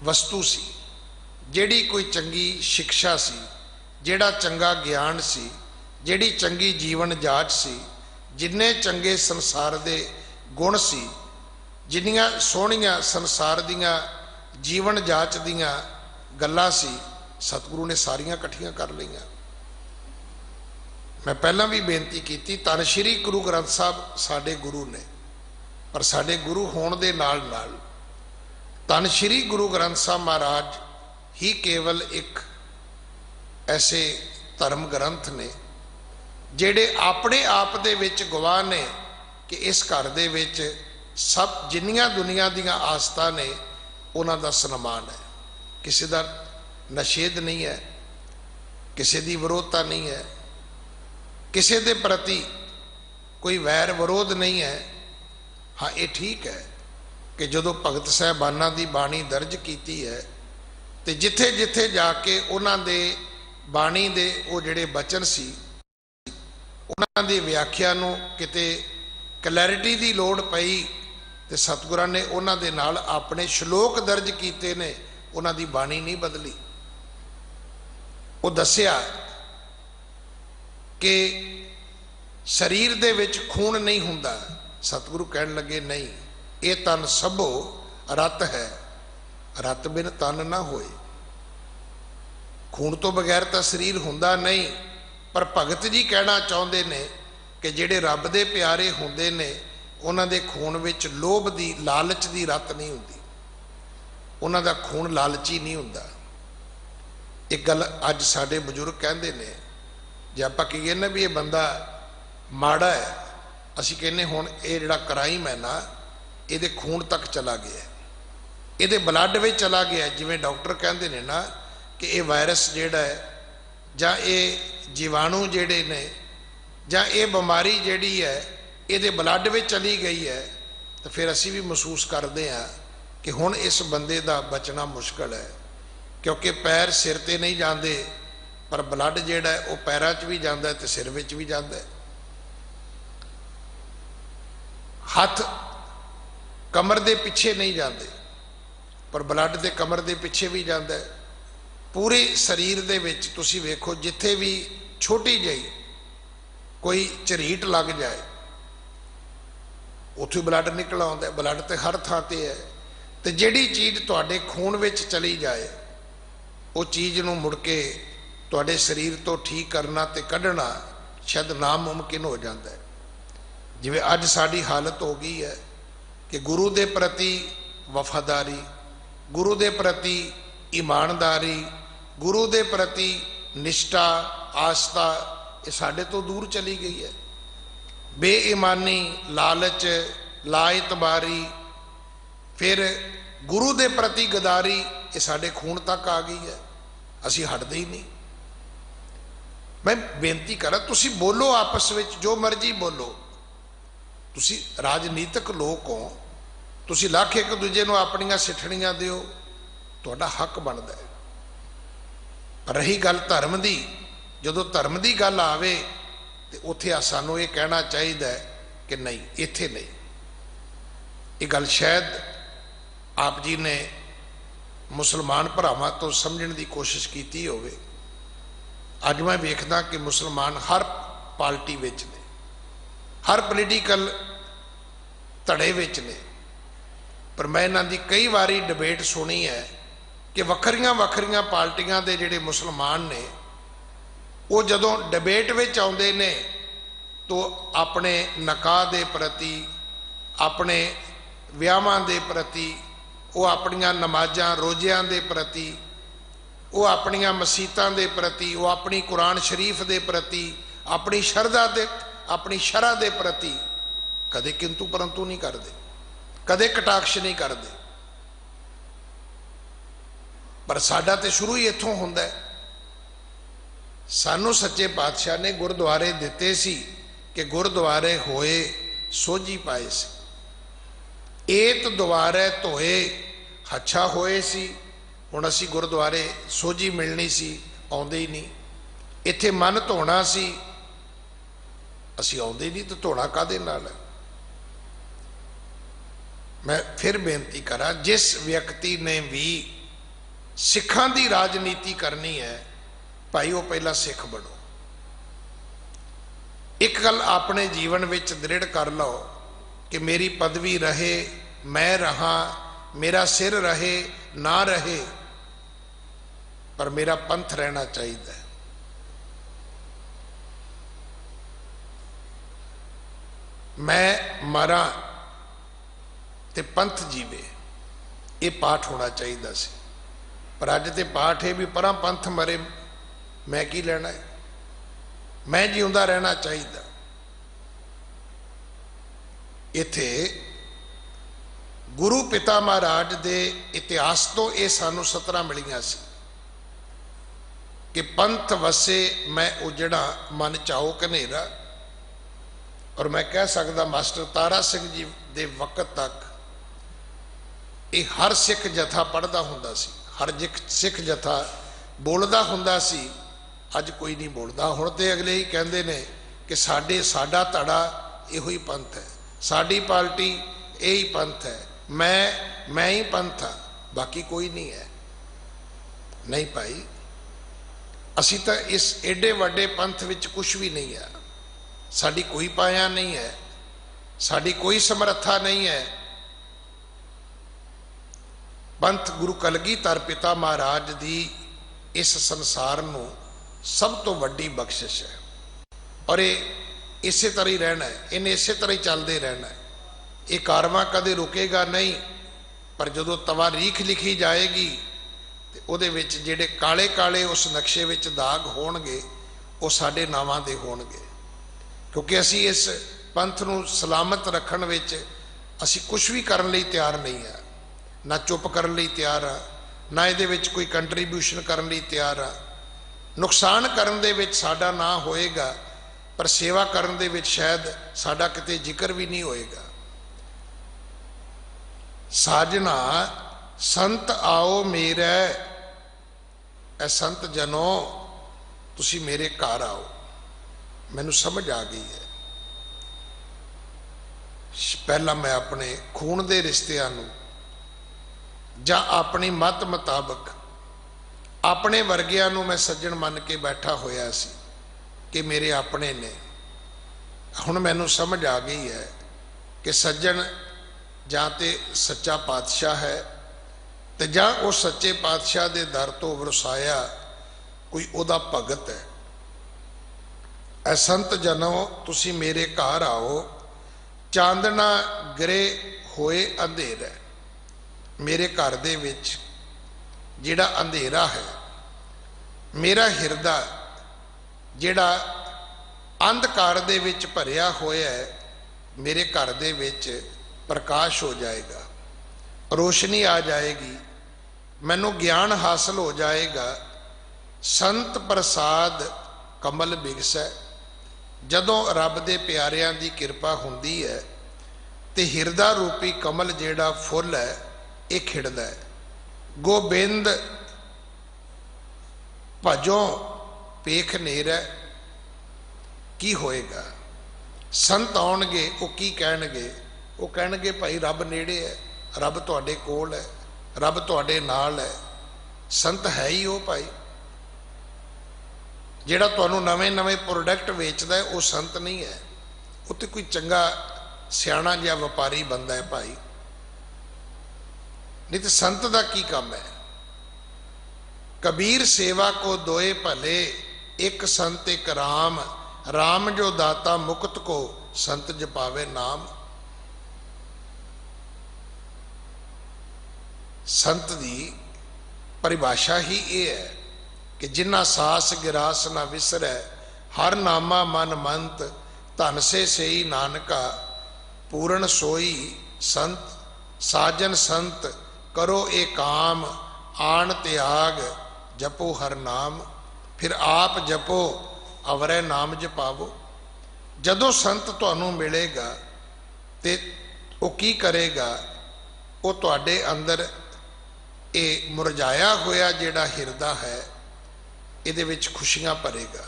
वस्तु सी, जिहड़ी कोई चंगी शिक्षा सी, जिहड़ा चंगा ज्ञान सी, जिहड़ी चंगी जीवन जाच सी, जिन्ने चंगे संसार दे गुण सी, जिन्नियां सोहणियां संसार दियां जीवन जाच दियां गल्लां सी, सतगुरु ने सारियां इकट्ठियां कर लईआं। मैं पहला भी बेनती की धन श्री गुरु ग्रंथ साहब साडे गुरु ने, पर साडे गुरु होण दे नाल नाल धन श्री गुरु ग्रंथ साहब महाराज ही केवल एक ऐसे धर्म ग्रंथ ने जेड़े अपने आप दे विच गवाह ने कि इस घर दे विच सब जिन्नियां दुनिया दियां आस्था ने उन्हां दा सन्मान है। किसी दा नशेद नहीं है, किसी दी विरोधता नहीं है, किसी दे प्रति कोई वैर विरोध नहीं है। हाँ ये ठीक है कि जदों भगत साहबाना दी बाणी दर्ज की है तो जिथे जिथे जाके उन्हां दे बाणी दे वो जिहड़े बचन सी उन्हां दी व्याख्या नूं किते क्लैरिटी दी लोड़ पई तो सतगुरां ने उन्हां दे नाल अपने श्लोक दर्ज कीते ने, उन्हां दी बाणी नहीं बदली। वो दस्सिया कि शरीर दे विच खून नहीं हुंदा। सतगुरु कहन लगे नहीं, ये तन सबो रत है, रत बिन तन ना होए। खून तो बगैर तो शरीर हुंदा नहीं। पर भगत जी कहना चाहते ने कि जिहड़े रब दे प्यारे हुंदे ने ਉਹਨਾਂ ਦੇ ਖੂਨ ਵਿੱਚ ਲੋਭ ਦੀ, ਲਾਲਚ ਦੀ ਰਤ ਨਹੀਂ ਹੁੰਦੀ। ਉਹਨਾਂ ਦਾ ਖੂਨ ਲਾਲਚੀ ਨਹੀਂ ਹੁੰਦਾ। ਇੱਕ ਗੱਲ ਅੱਜ ਸਾਡੇ ਬਜ਼ੁਰਗ ਕਹਿੰਦੇ ਨੇ, ਜੇ ਆਪਾਂ ਕਹੀਏ ਨਾ ਵੀ ਇਹ ਬੰਦਾ ਮਾੜਾ ਹੈ, ਅਸੀਂ ਕਹਿੰਦੇ ਹੁਣ ਇਹ ਜਿਹੜਾ ਕ੍ਰਾਈਮ ਹੈ ਨਾ, ਇਹਦੇ ਖੂਨ ਤੱਕ ਚਲਾ ਗਿਆ, ਇਹਦੇ ਬਲੱਡ ਵਿੱਚ ਚਲਾ ਗਿਆ। ਜਿਵੇਂ ਡਾਕਟਰ ਕਹਿੰਦੇ ਨੇ ਨਾ ਕਿ ਇਹ ਵਾਇਰਸ ਜਿਹੜਾ ਹੈ, ਜਾਂ ਇਹ ਜੀਵਾਣੂ ਜਿਹੜੇ ਨੇ, ਜਾਂ ਇਹ ਬਿਮਾਰੀ ਜਿਹੜੀ ਹੈ ਇਹਦੇ ਬਲੱਡ ਵਿੱਚ ਚਲੀ ਗਈ ਹੈ, ਤਾਂ ਫਿਰ ਅਸੀਂ ਵੀ ਮਹਿਸੂਸ ਕਰਦੇ ਹਾਂ ਕਿ ਹੁਣ ਇਸ ਬੰਦੇ ਦਾ ਬਚਣਾ ਮੁਸ਼ਕਲ ਹੈ। ਕਿਉਂਕਿ ਪੈਰ ਸਿਰ ਤੇ ਨਹੀਂ ਜਾਂਦੇ, ਪਰ ਬਲੱਡ ਜਿਹੜਾ ਹੈ ਉਹ ਪੈਰਾਂ 'ਚ ਵੀ ਜਾਂਦਾ ਤੇ ਸਿਰ ਵਿੱਚ ਵੀ ਜਾਂਦਾ। ਹੱਥ ਕਮਰ ਦੇ ਪਿੱਛੇ ਨਹੀਂ ਜਾਂਦੇ, ਪਰ ਬਲੱਡ ਦੇ ਕਮਰ ਦੇ ਪਿੱਛੇ ਵੀ ਜਾਂਦਾ। ਪੂਰੇ ਸਰੀਰ ਦੇ ਵਿੱਚ ਤੁਸੀਂ ਵੇਖੋ, ਜਿੱਥੇ ਵੀ ਛੋਟੀ ਜਿਹੀ ਕੋਈ ਝਰੀਟ ਲੱਗ ਜਾਏ ਉੱਥੇ ਬਲੱਡ ਨਿਕਲ ਆਉਂਦਾ। ਬਲੱਡ ਤੇ ਹਰ ਥਾਂ ਤੇ ਹੈ। ਤੇ ਜਿਹੜੀ ਚੀਜ਼ ਤੁਹਾਡੇ ਖੂਨ ਵਿੱਚ ਚਲੀ ਜਾਏ, ਉਹ ਚੀਜ਼ ਨੂੰ ਮੁੜ ਕੇ ਤੁਹਾਡੇ ਸਰੀਰ ਤੋਂ ਠੀਕ ਕਰਨਾ ਤੇ ਕੱਢਣਾ ਸ਼ਾਇਦ ਨਾਮੁਮਕਿਨ ਹੋ ਜਾਂਦਾ ਹੈ। ਜਿਵੇਂ ਅੱਜ ਸਾਡੀ ਹਾਲਤ ਹੋ ਗਈ ਹੈ ਕਿ ਗੁਰੂ ਦੇ ਪ੍ਰਤੀ ਵਫਾਦਾਰੀ, ਗੁਰੂ ਦੇ ਪ੍ਰਤੀ ਈਮਾਨਦਾਰੀ, ਗੁਰੂ ਦੇ ਪ੍ਰਤੀ ਨਿਸ਼ਠਾ, ਆਸਥਾ, ਇਹ ਸਾਡੇ ਤੋਂ ਦੂਰ ਚਲੀ ਗਈ ਹੈ। ਬੇਈਮਾਨੀ, ਲਾਲਚ, ਲਾਇਤਬਾਰੀ, ਫਿਰ ਗੁਰੂ ਦੇ ਪ੍ਰਤੀ ਗਦਾਰੀ, ਇਹ ਸਾਡੇ ਖੂਨ ਤੱਕ ਆ ਗਈ ਹੈ। ਅਸੀਂ ਹਟਦੇ ਹੀ ਨਹੀਂ। ਮੈਂ ਬੇਨਤੀ ਕਰਾਂ, ਤੁਸੀਂ ਬੋਲੋ ਆਪਸ ਵਿੱਚ, ਜੋ ਮਰਜ਼ੀ ਬੋਲੋ। ਤੁਸੀਂ ਰਾਜਨੀਤਿਕ ਲੋਕ ਹੋ, ਤੁਸੀਂ ਲੱਖ ਇੱਕ ਦੂਜੇ ਨੂੰ ਆਪਣੀਆਂ ਸਿੱਠਣੀਆਂ ਦਿਓ, ਤੁਹਾਡਾ ਹੱਕ ਬਣਦਾ ਹੈ। ਪਰ ਰਹੀ ਗੱਲ ਧਰਮ ਦੀ, ਜਦੋਂ ਧਰਮ ਦੀ ਗੱਲ ਆਵੇ ਤੇ ਉੱਥੇ ਸਾਨੂੰ ਇਹ ਕਹਿਣਾ ਚਾਹੀਦਾ ਕਿ ਨਹੀਂ, ਇੱਥੇ ਨਹੀਂ। ਇਹ ਗੱਲ ਸ਼ਾਇਦ ਆਪ ਜੀ ਨੇ ਮੁਸਲਮਾਨ ਭਰਾਵਾਂ ਤੋਂ ਸਮਝਣ ਦੀ ਕੋਸ਼ਿਸ਼ ਕੀਤੀ ਹੋਵੇ। ਅੱਜ ਮੈਂ ਵੇਖਦਾ ਕਿ ਮੁਸਲਮਾਨ ਹਰ ਪਾਰਟੀ ਵਿੱਚ ਨੇ, ਹਰ ਪੋਲੀਟੀਕਲ ਧੜੇ ਵਿੱਚ ਨੇ। ਪਰ ਮੈਂ ਇਹਨਾਂ ਦੀ ਕਈ ਵਾਰੀ ਡਿਬੇਟ ਸੁਣੀ ਹੈ ਕਿ ਵੱਖਰੀਆਂ ਵੱਖਰੀਆਂ ਪਾਰਟੀਆਂ ਦੇ ਜਿਹੜੇ ਮੁਸਲਮਾਨ ਨੇ, ਉਹ ਜਦੋਂ ਡਿਬੇਟ ਵਿੱਚ ਆਉਂਦੇ ਨੇ ਤਾਂ ਆਪਣੇ ਨਿਕਾਹ ਦੇ ਪ੍ਰਤੀ, ਆਪਣੇ ਵਿਆਹਾਂ ਦੇ ਪ੍ਰਤੀ, ਉਹ ਆਪਣੀਆਂ ਨਮਾਜ਼ਾਂ ਰੋਜ਼ਿਆਂ ਦੇ ਪ੍ਰਤੀ, ਉਹ ਆਪਣੀਆਂ ਮਸੀਤਾਂ ਦੇ ਪ੍ਰਤੀ, ਉਹ ਆਪਣੀ ਕੁਰਾਨ ਸ਼ਰੀਫ ਦੇ ਪ੍ਰਤੀ, ਆਪਣੀ ਸ਼ਰਧਾ ਦੇ, ਆਪਣੀ ਸ਼ਰ੍ਹਾ ਦੇ ਪ੍ਰਤੀ ਕਦੇ ਕਿੰਤੂ ਪਰੰਤੂ ਨਹੀਂ ਕਰਦੇ, ਕਦੇ ਕਟਾਕਸ਼ ਨਹੀਂ ਕਰਦੇ। ਪਰ ਸਾਡਾ ਤੇ ਸ਼ੁਰੂ ਹੀ ਇੱਥੋਂ ਹੁੰਦਾ ਹੈ। ਸਾਨੂੰ ਸੱਚੇ ਪਾਤਸ਼ਾਹ ਨੇ ਗੁਰਦੁਆਰੇ ਦਿੱਤੇ ਸੀ ਕਿ ਗੁਰਦੁਆਰੇ ਹੋਏ ਸੋਝੀ ਪਾਏ ਸੀ। ਏਤ ਦੁਆਰੇ ਧੋਏ ਹੱਛਾ ਹੋਏ ਸੀ। ਹੁਣ ਅਸੀਂ ਗੁਰਦੁਆਰੇ ਸੋਝੀ ਮਿਲਣੀ ਸੀ, ਆਉਂਦੇ ਹੀ ਨਹੀਂ। ਇੱਥੇ ਮਨ ਧੋਣਾ ਸੀ, ਅਸੀਂ ਆਉਂਦੇ ਨਹੀਂ, ਤਾਂ ਧੋਣਾ ਕਾਹਦੇ ਨਾਲ ਹੈ। ਮੈਂ ਫਿਰ ਬੇਨਤੀ ਕਰਾਂ, ਜਿਸ ਵਿਅਕਤੀ ਨੇ ਵੀ ਸਿੱਖਾਂ ਦੀ ਰਾਜਨੀਤੀ ਕਰਨੀ ਹੈ, ਭਾਈ ਉਹ ਪਹਿਲਾਂ ਸਿੱਖ ਬਣੋ। ਇੱਕ ਗੱਲ ਆਪਣੇ ਜੀਵਨ ਵਿੱਚ ਦ੍ਰਿੜ ਕਰ ਲਓ ਕਿ ਮੇਰੀ ਪਦਵੀ ਰਹੇ, ਮੈਂ ਰਹਾ, ਮੇਰਾ ਸਿਰ ਰਹੇ ਨਾ ਰਹੇ, ਪਰ ਮੇਰਾ ਪੰਥ ਰਹਿਣਾ ਚਾਹੀਦਾ ਹੈ। ਮੈਂ ਮਰਾਂ ਤੇ ਪੰਥ ਜੀਵੇ, ਇਹ ਪਾਠ ਹੋਣਾ ਚਾਹੀਦਾ ਸੀ। ਪਰ ਅੱਜ ਤੇ ਪਾਠ ਹੈ ਵੀ ਪਰਾਂ ਪੰਥ ਮਰੇ, ਮੈਂ ਕੀ ਲੈਣਾ ਹੈ, ਮੈਂ ਜਿਉਂਦਾ ਰਹਿਣਾ ਚਾਹੀਦਾ। ਇੱਥੇ ਗੁਰੂ ਪਿਤਾ ਮਹਾਰਾਜ ਦੇ ਇਤਿਹਾਸ ਤੋਂ ਇਹ ਸਾਨੂੰ ਸਤਰਾਂ ਮਿਲੀਆਂ ਸੀ ਕਿ ਪੰਥ ਵਸੇ ਮੈਂ ਉਜੜਾ ਮਨ ਚਾਓ ਕਨੇਰਾ। ਔਰ ਮੈਂ ਕਹਿ ਸਕਦਾ ਮਾਸਟਰ ਤਾਰਾ ਸਿੰਘ ਜੀ ਦੇ ਵਕਤ ਤੱਕ ਇਹ ਹਰ ਸਿੱਖ ਜਥਾ ਪੜ੍ਹਦਾ ਹੁੰਦਾ ਸੀ, ਹਰ ਸਿੱਖ ਜਥਾ ਬੋਲਦਾ ਹੁੰਦਾ ਸੀ। ਅੱਜ ਕੋਈ ਨਹੀਂ ਬੋਲਦਾ। ਹੁਣ ਤੇ ਅਗਲੇ ਹੀ ਕਹਿੰਦੇ ਨੇ ਕਿ ਸਾਡਾ ਧੜਾ ਇਹੋ ਹੀ ਪੰਥ ਹੈ, ਸਾਡੀ ਪਾਰਟੀ ਇਹ ਹੀ ਪੰਥ ਹੈ, ਮੈਂ ਹੀ ਪੰਥ ਹਾਂ, ਬਾਕੀ ਕੋਈ ਨਹੀਂ ਹੈ। ਨਹੀਂ ਭਾਈ, ਅਸੀਂ ਤਾਂ ਇਸ ਏਡੇ ਵੱਡੇ ਪੰਥ ਵਿੱਚ ਕੁਛ ਵੀ ਨਹੀਂ ਹੈ। ਸਾਡੀ ਕੋਈ ਪਾਇਆ ਨਹੀਂ ਹੈ, ਸਾਡੀ ਕੋਈ ਸਮਰੱਥਾ ਨਹੀਂ ਹੈ। ਪੰਥ ਗੁਰੂ ਕਲਗੀਧਰ ਪਿਤਾ ਮਹਾਰਾਜ ਦੀ ਇਸ ਸੰਸਾਰ ਨੂੰ ਸਭ ਤੋਂ ਵੱਡੀ ਬਖਸ਼ਿਸ਼ ਹੈ। ਔਰ ਇਹ ਇਸੇ ਤਰ੍ਹਾਂ ਹੀ ਰਹਿਣਾ ਹੈ, ਇਹਨੇ ਇਸੇ ਤਰ੍ਹਾਂ ਹੀ ਚੱਲਦੇ ਰਹਿਣਾ ਹੈ। ये कारवां कदे रुकेगा नहीं, पर जदों तवारीख लिखी जाएगी तो उहदे विच जिहड़े काले काले उस नक्शे विच दाग होणगे वो साडे नावां दे होणगे, क्योंकि असी इस पंथ नूं सलामत रखण विच असी कुछ भी करन लई तैयार नहीं है, ना चुप करन लई तैयार आ, ना इहदे विच कोई कंट्रीब्यूशन करन लई तैयार आ। नुकसान करन दे विच साडा ना होएगा, पर सेवा करन दे विच शायद साडा किते जिक्र भी नहीं होएगा। साजना संत आओ मेरे, ए संत जनो तुसी मेरे घर आओ। मैनू समझ आ गई है, पहला मैं अपने खून दे रिश्तियां नूं जां अपनी मत मुताबक अपने वर्गियां नूं मैं सज्जण मन के बैठा होया सी कि मेरे अपने ने। हुण मैनू समझ आ गई है कि सज्जण जां ते सच्चा पातशाह है ते जां उस सच्चे पातशाह दे दर तो वरसाया कोई उहदा भगत है। ऐ संत जनो तुसी मेरे घर आओ, चांदना गिरे होए अंधेरा। मेरे घर दे विच जिहड़ा अंधेरा है, मेरा हिरदा जिहड़ा अंधकार दे विच भरिया होया है, मेरे घर दे विच प्रकाश हो जाएगा, रोशनी आ जाएगी, मैनू ज्ञान हासिल हो जाएगा। संत प्रसाद कमल बिगसै। जदों रब दे प्यारियां दी कृपा हुंदी है ते हिरदा रूपी कमल जिहड़ा फुल है ये खिड़दा है। गोबिंद भजो पेख नेर है। की होएगा? संत आउणगे वो की कहणगे? वो कहणगे भाई रब नेड़े है, रब तुहाडे कोल है, रब तुहाडे नाल है। संत है ही वो भाई जिहड़ा तुहानूं नवे नवे प्रोडक्ट वेचदा है, वो संत नहीं है। वो तो कोई चंगा सियाणा जिहा व्यापारी बंदा है भाई, नहीं तो संत दा की काम है? कबीर सेवा को दोए भले, एक संत एक राम, राम जो दाता मुक्त को, संत जपावे नाम। संत दी परिभाषा ही ये है कि जिन्ना सास गिरास ना विसरै, हर नामा मन मंत, धन से सही नानका, पूर्ण सोई संत। साजन संत करो ए काम, आन त्याग जपो हर नाम। फिर आप जपो अवरै नाम जपावो। जदों संत तुहानू मिलेगा ते वो की करेगा? वो तुहाडे अंदर ये मुरझाया होया जिहड़ा हिरदा है, इहदे विच खुशियां भरेगा,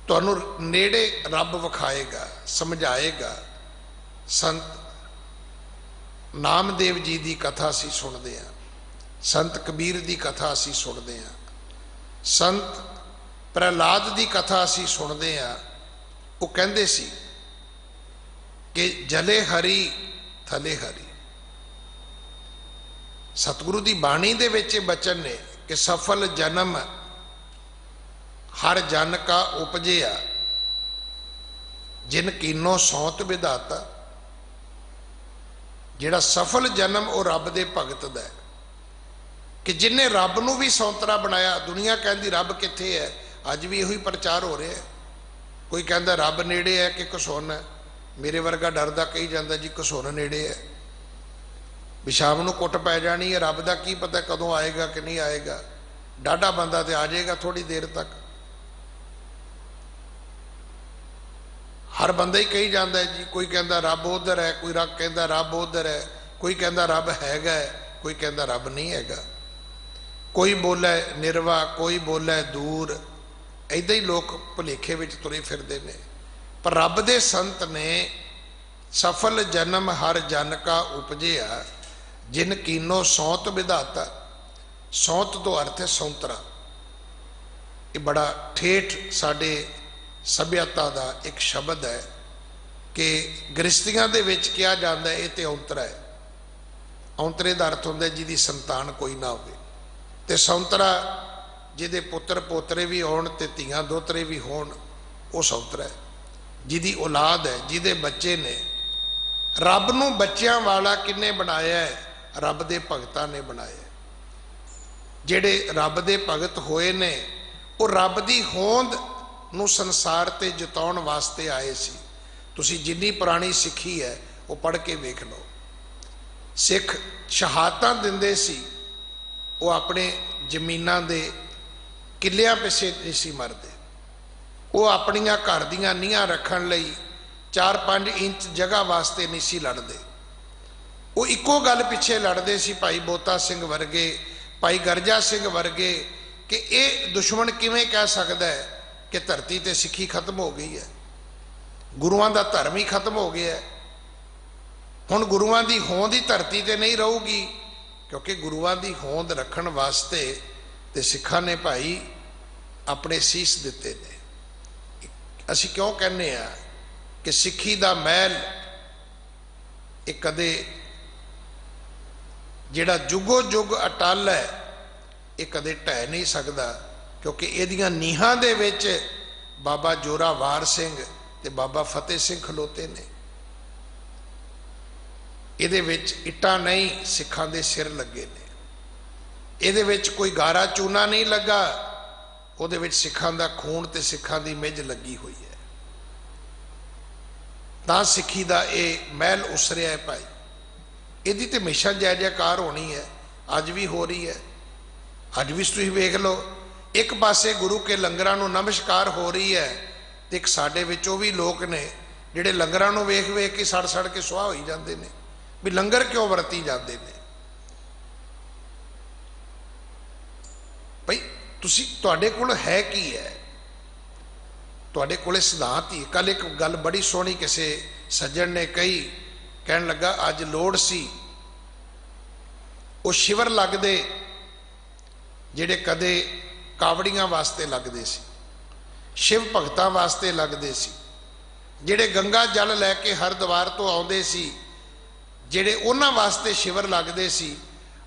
तुहानू नेड़े रब विखाएगा, समझाएगा। संत नामदेव जी की कथा असीं सुनते हैं, संत कबीर की कथा असीं सुनते हैं, संत प्रहलाद की कथा असीं सुनते हैं। वो कहते सी कि जले हरी थले हरी। सतगुरु की बाणी दे विच बचन ने कि सफल जन्म हर जन का उपजिया, जिन कीनो सौंत विधाता। जिहड़ा सफल जन्म वो रब दे भगत दा है कि जिन्हें रब नूं भी सौंतरा बनाया। दुनिया कहती रब कित्थे है, अज भी यही प्रचार हो रहा है। कोई कहता रब नेड़े है कि घसुन है। मेरे वर्गा डरदा कही जाता जी घसुन नेड़े है, भी शाम नूं कुट पै जानी है, रब दा की पता कदों आएगा कि नहीं आएगा। डाढ़ा बंदा तो आ जाएगा थोड़ी देर तक। हर बंदा ही कही जाता है जी, कोई कहता रब उधर है, कोई कहता रब उधर है, कोई कहता रब हैगा, कोई कहता रब नहीं हैगा। कोई बोले निर्वा, कोई बोले दूर। ऐदा ही लोग भुलेखे विच तुरे फिरदे ने। पर रब दे संत ने सफल जन्म हर जन का उपजिया, जिन कीनो सौंत विधाता। सौंत तो अर्थ है सौंतरा। ये बड़ा ठेठ साडे सभ्यता का एक शब्द है कि गृहस्थियां दे विच कहा जाता है, ये तो औंतरा है। औंतरे का अर्थ होंदा जिहदी संतान कोई ना होवे, ते सौंतरा जिहदे पुत्र पोतरे भी होण ते धीआं दोतरे भी होण, वो सौंतरा है। जिहदी औलाद है, जिहदे बच्चे ने। रब नूं बच्चियां वाला किन्ने बनाया है? रब दे भगतां ने बनाया। जिहड़े रब दे भगत होए ने वो रब दी होंद नूं संसार ते जताउण वास्ते आए सी। तुसीं जिन्नी पुरानी सिੱਖੀ है वो पढ़ के वेख लो। सिख शहादतां दिंदे सी, वो अपने जमीनां दे किलियां पिछे नहीं सी मरदे। वो अपनियां घर दियां नीहां रखण लई 4-5 इंच जगह वास्ते नहीं सी लड़दे। वो इक्को गल पिछे लड़दे सी, भाई बोता सिंह वर्गे, भाई गरजा सिंह वर्गे, कि ये दुश्मन किवें कह सकदा है कि धरती ते सिੱਖੀ खत्म हो गई है, गुरुआं दा धर्म ही खत्म हो गया है। हुण गुरुआं दी होंद ही धरती ते नहीं रहूगी, क्योंकि गुरुआं दी होंद रखण वास्ते ते सिखां ने भाई अपने सीस दिते ने। असीं क्यों कहने आ कि सिੱਖੀ दा महल एक कदे जिहड़ा जुगो जुग अटल है ये कदे ढह नहीं सकता, क्योंकि इहदियां नीहां दे विच बाबा जोरावर सिंह ते बाबा फतेह सिंह खलोते ने। इहदे विच इट्टां नहीं सिखां दे सिर लगे ने, इहदे विच कोई गारा चूना नहीं लगा, उहदे विच सिखां दा खून ते सिखां दी मिज लगी हुई है। तां सिੱਖੀ दा ये महल उसरिया है भाई। इहदी ते हमेशा जय जयकार होनी है, अज भी हो रही है। अज भी तुसीं वेख लो, एक पासे गुरु के लंगरां नूं नमस्कार हो रही है, ते एक साडे विच ओह भी लोग ने जिहड़े लंगरां नूं वेख वेख के सड़ सड़ के सुआह होई जांदे ने भी लंगर क्यों वरती जाते हैं। भाई तुसी तुहाडे कोल है की है, तुहाडे कोले सिद्धांत ही। कल एक गल बड़ी सोहनी किसी सज्जन ने कही, कहन लगा अज लोड़ सी वो शिवर लगदे जिहड़े कदे कावड़ियां वास्ते लगदे सी, शिव भगतां वास्ते लगदे सी, जिहड़े गंगा जल लैके हरिद्वार तो आउंदे सी, जिहड़े उन्हां वास्ते शिवर लगदे सी।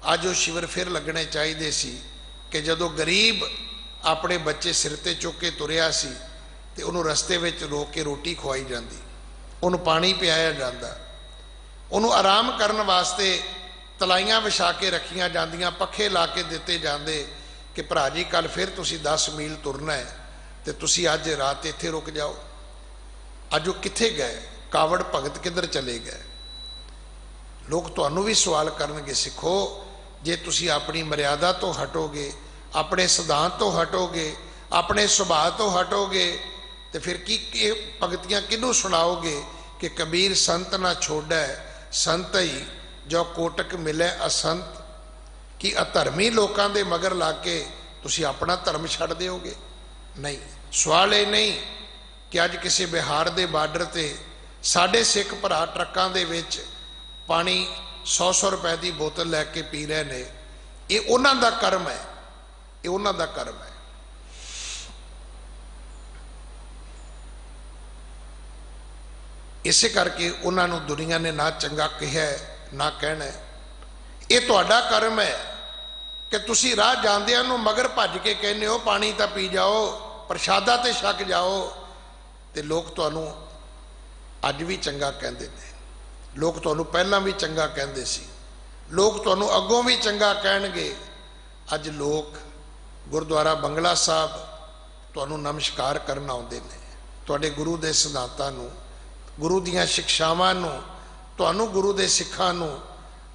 अज वो शिवर फिर लगने चाहिए सी कि जदों गरीब अपने बच्चे सिर ते चुक के तुरिया सी ते उन्होंने रस्ते में रोक के रोटी खुआई जाती, उन्होंने पानी पियाया जाता, उन्होंने आराम करने वास्ते तलाइयां विछा के रखियां जांदियां, पखे ला के दिते जाते कि भरा जी कल फिर तुसी 10 मील तुरना है तो तुसी अज रात इत्थे रुक जाओ। अज वो कित्थे गए, कावड़ भगत किधर चले गए? लोग तुहानू भी सवाल करनगे, सिखो जे तुसी अपनी मर्यादा तो हटोगे, अपने सिद्धांत तो हटोगे, अपने सुभाव तो हटोगे, तो फिर की भगतियां किनू सुनाओगे कि कबीर संत ना छोड़ै संत ही जो कोटक मिले असंत। कि अधर्मी लोगों के मगर ला के तुसी अपना धर्म छड़ दोगे? नहीं। सवाल ये नहीं कि अज किसी बिहार के बार्डर से साढ़े सिख भरा ट्रकों के विच पानी 100-100 रुपए की बोतल लैके पी रहे हैं, ये उन्हां दा कर्म है, ये उन्हां दा कर्म है। इसे करके उन्होंने दुनिया ने ना चंगा कहा ना कहना। ये तुहाडा कर्म है कि तुसी राह जांदियां नूं मगर भज के कहने हो पानी तो पी जाओ, प्रशादा ते छक जाओ, तो लोग तुहानूं अज भी चंगा कहंदे ने, लोग तुहानूं पहलां भी चंगा कहंदे सी, लोग तुहानूं अगों भी चंगा कहणगे। अज लोग गुरुद्वारा बंगला साहब तुहानूं नमस्कार करन आउंदे ने, तुहाडे गुरु दे सिद्धांतां नूं, गुरु दीयां शिक्षावां नूं, तुहानूं गुरु दे सिखां नूं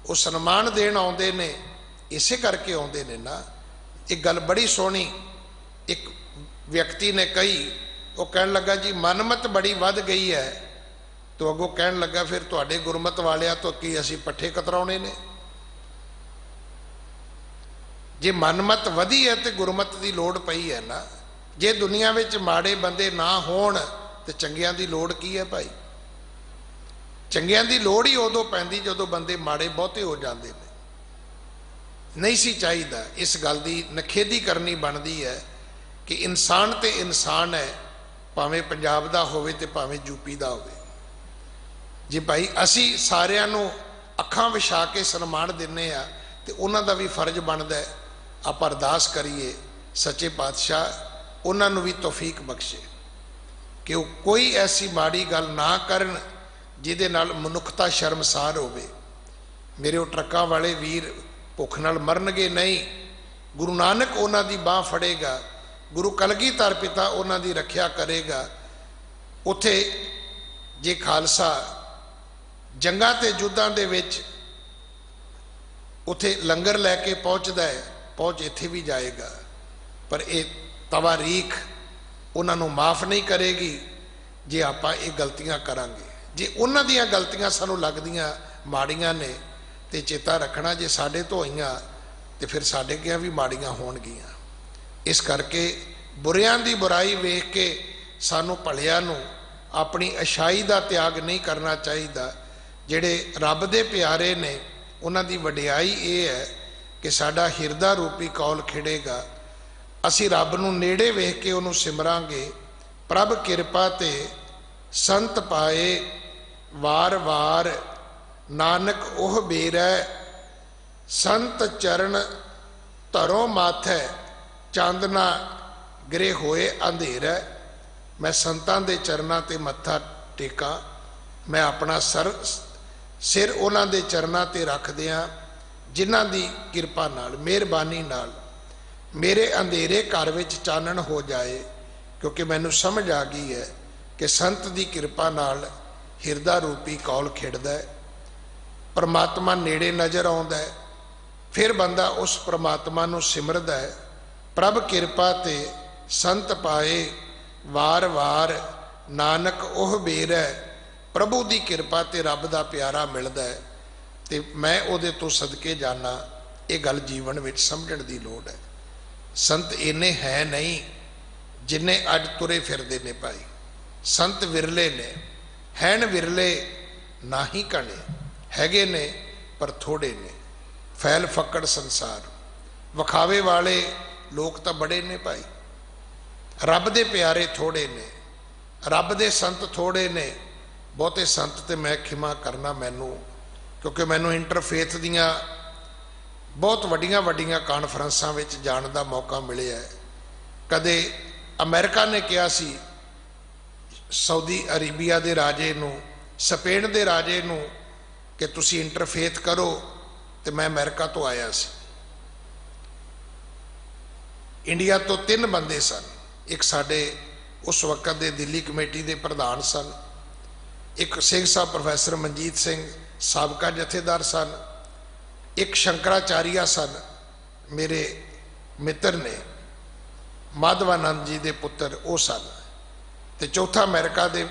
वो सन्मान देण आउंदे ने। इसे करके आउंदे ने ना। एक गल बड़ी सोहनी एक व्यक्ति ने कही, वो कहण लगा जी मनमत बड़ी वध गई है, तो अगों कहण लगा फिर तुहाडे गुरमत वालियां तो की असीं पट्ठे कतराउणे ने? जे मनमत वधी है तो गुरमत की लोड़ पई है ना। जे दुनिया में माड़े बंदे ना होण तो चंगियां की लोड़ की है भाई? चंगियां की लोड़ ही उदों पैंदी जदों बंदे माड़े बहुते हो जाते हैं। नहीं सी चाहिदा। इस गल की नखेदी करनी बनती है कि इंसान तो इंसान है, भावें पंजाब का होवे ते भावें यूपी का होवे। जे भाई असी सारियां नूं अखां विछा के सन्मान दिंने आ तो उन्हां दा भी फर्ज बनता है आप अरदास करिए सच्चे पातशाह उन्हां नूं भी तौफीक बख्शे कि वो कोई ऐसी माड़ी गल ना करन ਜਿਹਦੇ ਨਾਲ ਮਨੁੱਖਤਾ ਸ਼ਰਮਸਾਰ ਹੋਵੇ। ਮੇਰੇ ਉਹ ਟਰੱਕਾਂ ਵਾਲੇ ਵੀਰ ਭੁੱਖ ਨਾਲ ਮਰਨਗੇ ਨਹੀਂ, ਗੁਰੂ ਨਾਨਕ ਉਹਨਾਂ ਦੀ ਬਾਹ ਫੜੇਗਾ, ਗੁਰੂ ਕਲਗੀਧਰ ਪਿਤਾ ਉਹਨਾਂ ਦੀ ਰੱਖਿਆ ਕਰੇਗਾ। ਉੱਥੇ ਜੇ ਖਾਲਸਾ ਜੰਗਾਂ ਤੇ ਯੁੱਧਾਂ ਦੇ ਵਿੱਚ ਉੱਥੇ ਲੰਗਰ ਲੈ ਕੇ ਪਹੁੰਚਦਾ ਹੈ, ਪਹੁੰਚ ਇੱਥੇ ਵੀ ਜਾਏਗਾ, ਪਰ ਇਹ ਤਵਾਰੀਖ ਉਹਨਾਂ ਨੂੰ ਮਾਫ ਨਹੀਂ ਕਰੇਗੀ ਜੇ ਆਪਾਂ ਇਹ ਗਲਤੀਆਂ ਕਰਾਂਗੇ। ਜੇ ਉਹਨਾਂ ਦੀਆਂ ਗਲਤੀਆਂ ਸਾਨੂੰ ਲੱਗਦੀਆਂ ਮਾੜੀਆਂ ਨੇ ਤੇ ਚੇਤਾ ਰੱਖਣਾ ਜੇ ਸਾਡੇ ਤੋਂ ਹੋਈਆਂ ਤੇ ਫਿਰ ਸਾਡੇ ਅੱਗੇ ਵੀ ਮਾੜੀਆਂ ਹੋਣਗੀਆਂ। ਇਸ ਕਰਕੇ ਬੁਰਿਆਂ ਦੀ ਬੁਰਾਈ ਵੇਖ ਕੇ ਸਾਨੂੰ ਭਲਿਆਂ ਨੂੰ ਆਪਣੀ ਅਛਾਈ ਦਾ ਤਿਆਗ ਨਹੀਂ ਕਰਨਾ ਚਾਹੀਦਾ। ਜਿਹੜੇ ਰੱਬ ਦੇ ਪਿਆਰੇ ਨੇ ਉਹਨਾਂ ਦੀ ਵਡਿਆਈ ਇਹ ਹੈ ਕਿ ਸਾਡਾ ਹਿਰਦਾ ਰੂਪੀ ਕੌਲ ਖਿੜੇਗਾ। ਅਸੀਂ ਰੱਬ ਨੂੰ ਨੇੜੇ ਵੇਖ ਕੇ ਉਹਨੂੰ ਸਿਮਰਾਂਗੇ। ਪ੍ਰਭ ਕਿਰਪਾ ਤੇ ਸੰਤ ਪਾਏ ਵਾਰ ਵਾਰ, ਨਾਨਕ ਉਹ ਬੇਰੈ ਸੰਤ ਚਰਨ ਧਰੋ ਮਾਥੈ, ਚਾਂਦਨਾ ਗ੍ਰੇ ਹੋਏ ਅੰਧੇਰਾ। ਮੈਂ ਸੰਤਾਂ ਦੇ ਚਰਨਾਂ ਤੇ ਮੱਥਾ ਟੇਕਾਂ, ਮੈਂ ਆਪਣਾ ਸਿਰ ਉਹਨਾਂ ਦੇ ਚਰਨਾਂ ਤੇ ਰੱਖ ਦਿਆਂ ਜਿਨ੍ਹਾਂ ਦੀ ਕਿਰਪਾ ਨਾਲ, ਮਿਹਰਬਾਨੀ ਨਾਲ ਮੇਰੇ ਅੰਧੇਰੇ ਘਰ ਵਿੱਚ ਚਾਨਣ ਹੋ ਜਾਏ। ਕਿਉਂਕਿ ਮੈਨੂੰ ਸਮਝ ਆ ਗਈ ਹੈ ਕਿ ਸੰਤ ਦੀ ਕਿਰਪਾ ਨਾਲ ਹਿਰਦਾ ਰੂਪੀ ਕੌਲ ਖਿੜਦਾ ਹੈ, ਪਰਮਾਤਮਾ ਨੇੜੇ ਨਜ਼ਰ ਆਉਂਦਾ ਹੈ, ਫਿਰ ਬੰਦਾ ਉਸ ਪਰਮਾਤਮਾ ਨੂੰ ਸਿਮਰਦਾ ਹੈ। ਪ੍ਰਭ ਕਿਰਪਾ ਤੇ ਸੰਤ ਪਾਏ ਵਾਰ ਵਾਰ, ਨਾਨਕ ਉਹ ਬੇਰੈ। ਪ੍ਰਭੂ ਦੀ ਕਿਰਪਾ ਤੇ ਰੱਬ ਦਾ ਪਿਆਰਾ ਮਿਲਦਾ ਹੈ ਤੇ ਮੈਂ ਉਹਦੇ ਤੋਂ ਸਦਕੇ ਜਾਣਾ। ਇਹ ਗੱਲ ਜੀਵਨ ਵਿੱਚ ਸਮਝਣ ਦੀ ਲੋੜ ਹੈ। ਸੰਤ ਇੰਨੇ ਹੈ ਨਹੀਂ ਜਿੰਨੇ ਅੱਜ ਤੁਰੇ ਫਿਰਦੇ ਨੇ ਭਾਈ। ਸੰਤ ਵਿਰਲੇ ਨੇ, ਹੈਨ ਵਿਰਲੇ ਨਾਹੀ ਕਣੇ, ਹੈਗੇ ਨੇ ਪਰ ਥੋੜੇ ਨੇ। ਫੈਲ ਫੱਕੜ ਸੰਸਾਰ, ਵਿਖਾਵੇ ਵਾਲੇ ਲੋਕ ਤਾਂ ਬੜੇ ਨੇ ਭਾਈ। ਰੱਬ ਦੇ ਪਿਆਰੇ ਥੋੜੇ ਨੇ, ਰੱਬ ਦੇ ਸੰਤ ਥੋੜੇ ਨੇ। ਬਹੁਤੇ ਸੰਤ ਤੇ ਮੈਂ ਖਿਮਾ ਕਰਨਾ ਮੈਨੂੰ, ਕਿਉਂਕਿ ਮੈਨੂੰ ਇੰਟਰਫੇਥ ਦੀਆਂ ਬਹੁਤ ਵੱਡੀਆਂ ਵੱਡੀਆਂ ਕਾਨਫਰੰਸਾਂ ਵਿੱਚ ਜਾਣ ਦਾ ਮੌਕਾ ਮਿਲਿਆ। ਕਦੇ ਅਮਰੀਕਾ ਨੇ ਕਿਹਾ ਸੀ ਸਾਊਦੀ ਅਰੇਬੀਆ ਦੇ ਰਾਜੇ ਨੂੰ, ਸਪੇਨ ਦੇ ਰਾਜੇ ਨੂੰ ਕਿ ਤੁਸੀਂ ਇੰਟਰਫੇਥ ਕਰੋ, ਤੇ ਮੈਂ ਅਮਰੀਕਾ ਤੋਂ ਆਇਆ ਸੀ। ਇੰਡੀਆ ਤੋਂ 3 ਬੰਦੇ ਸਨ। ਇੱਕ ਸਾਡੇ ਉਸ ਵਕਤ ਦੇ ਦਿੱਲੀ ਕਮੇਟੀ ਦੇ ਪ੍ਰਧਾਨ ਸਨ, ਇੱਕ ਸਿੰਘ ਸਾਹਿਬ ਪ੍ਰੋਫੈਸਰ ਮਨਜੀਤ ਸਿੰਘ ਸਾਬਕਾ ਜਥੇਦਾਰ ਸਨ, ਇੱਕ ਸ਼ੰਕਰਾਚਾਰੀਆ ਸਨ ਮੇਰੇ ਮਿੱਤਰ ਨੇ, ਮਾਧਵਾਨੰਦ ਜੀ ਦੇ ਪੁੱਤਰ ਉਹ ਸਨ, ਤੇ ਚੌਥਾ ਅਮਰੀਕਾ ਦੇ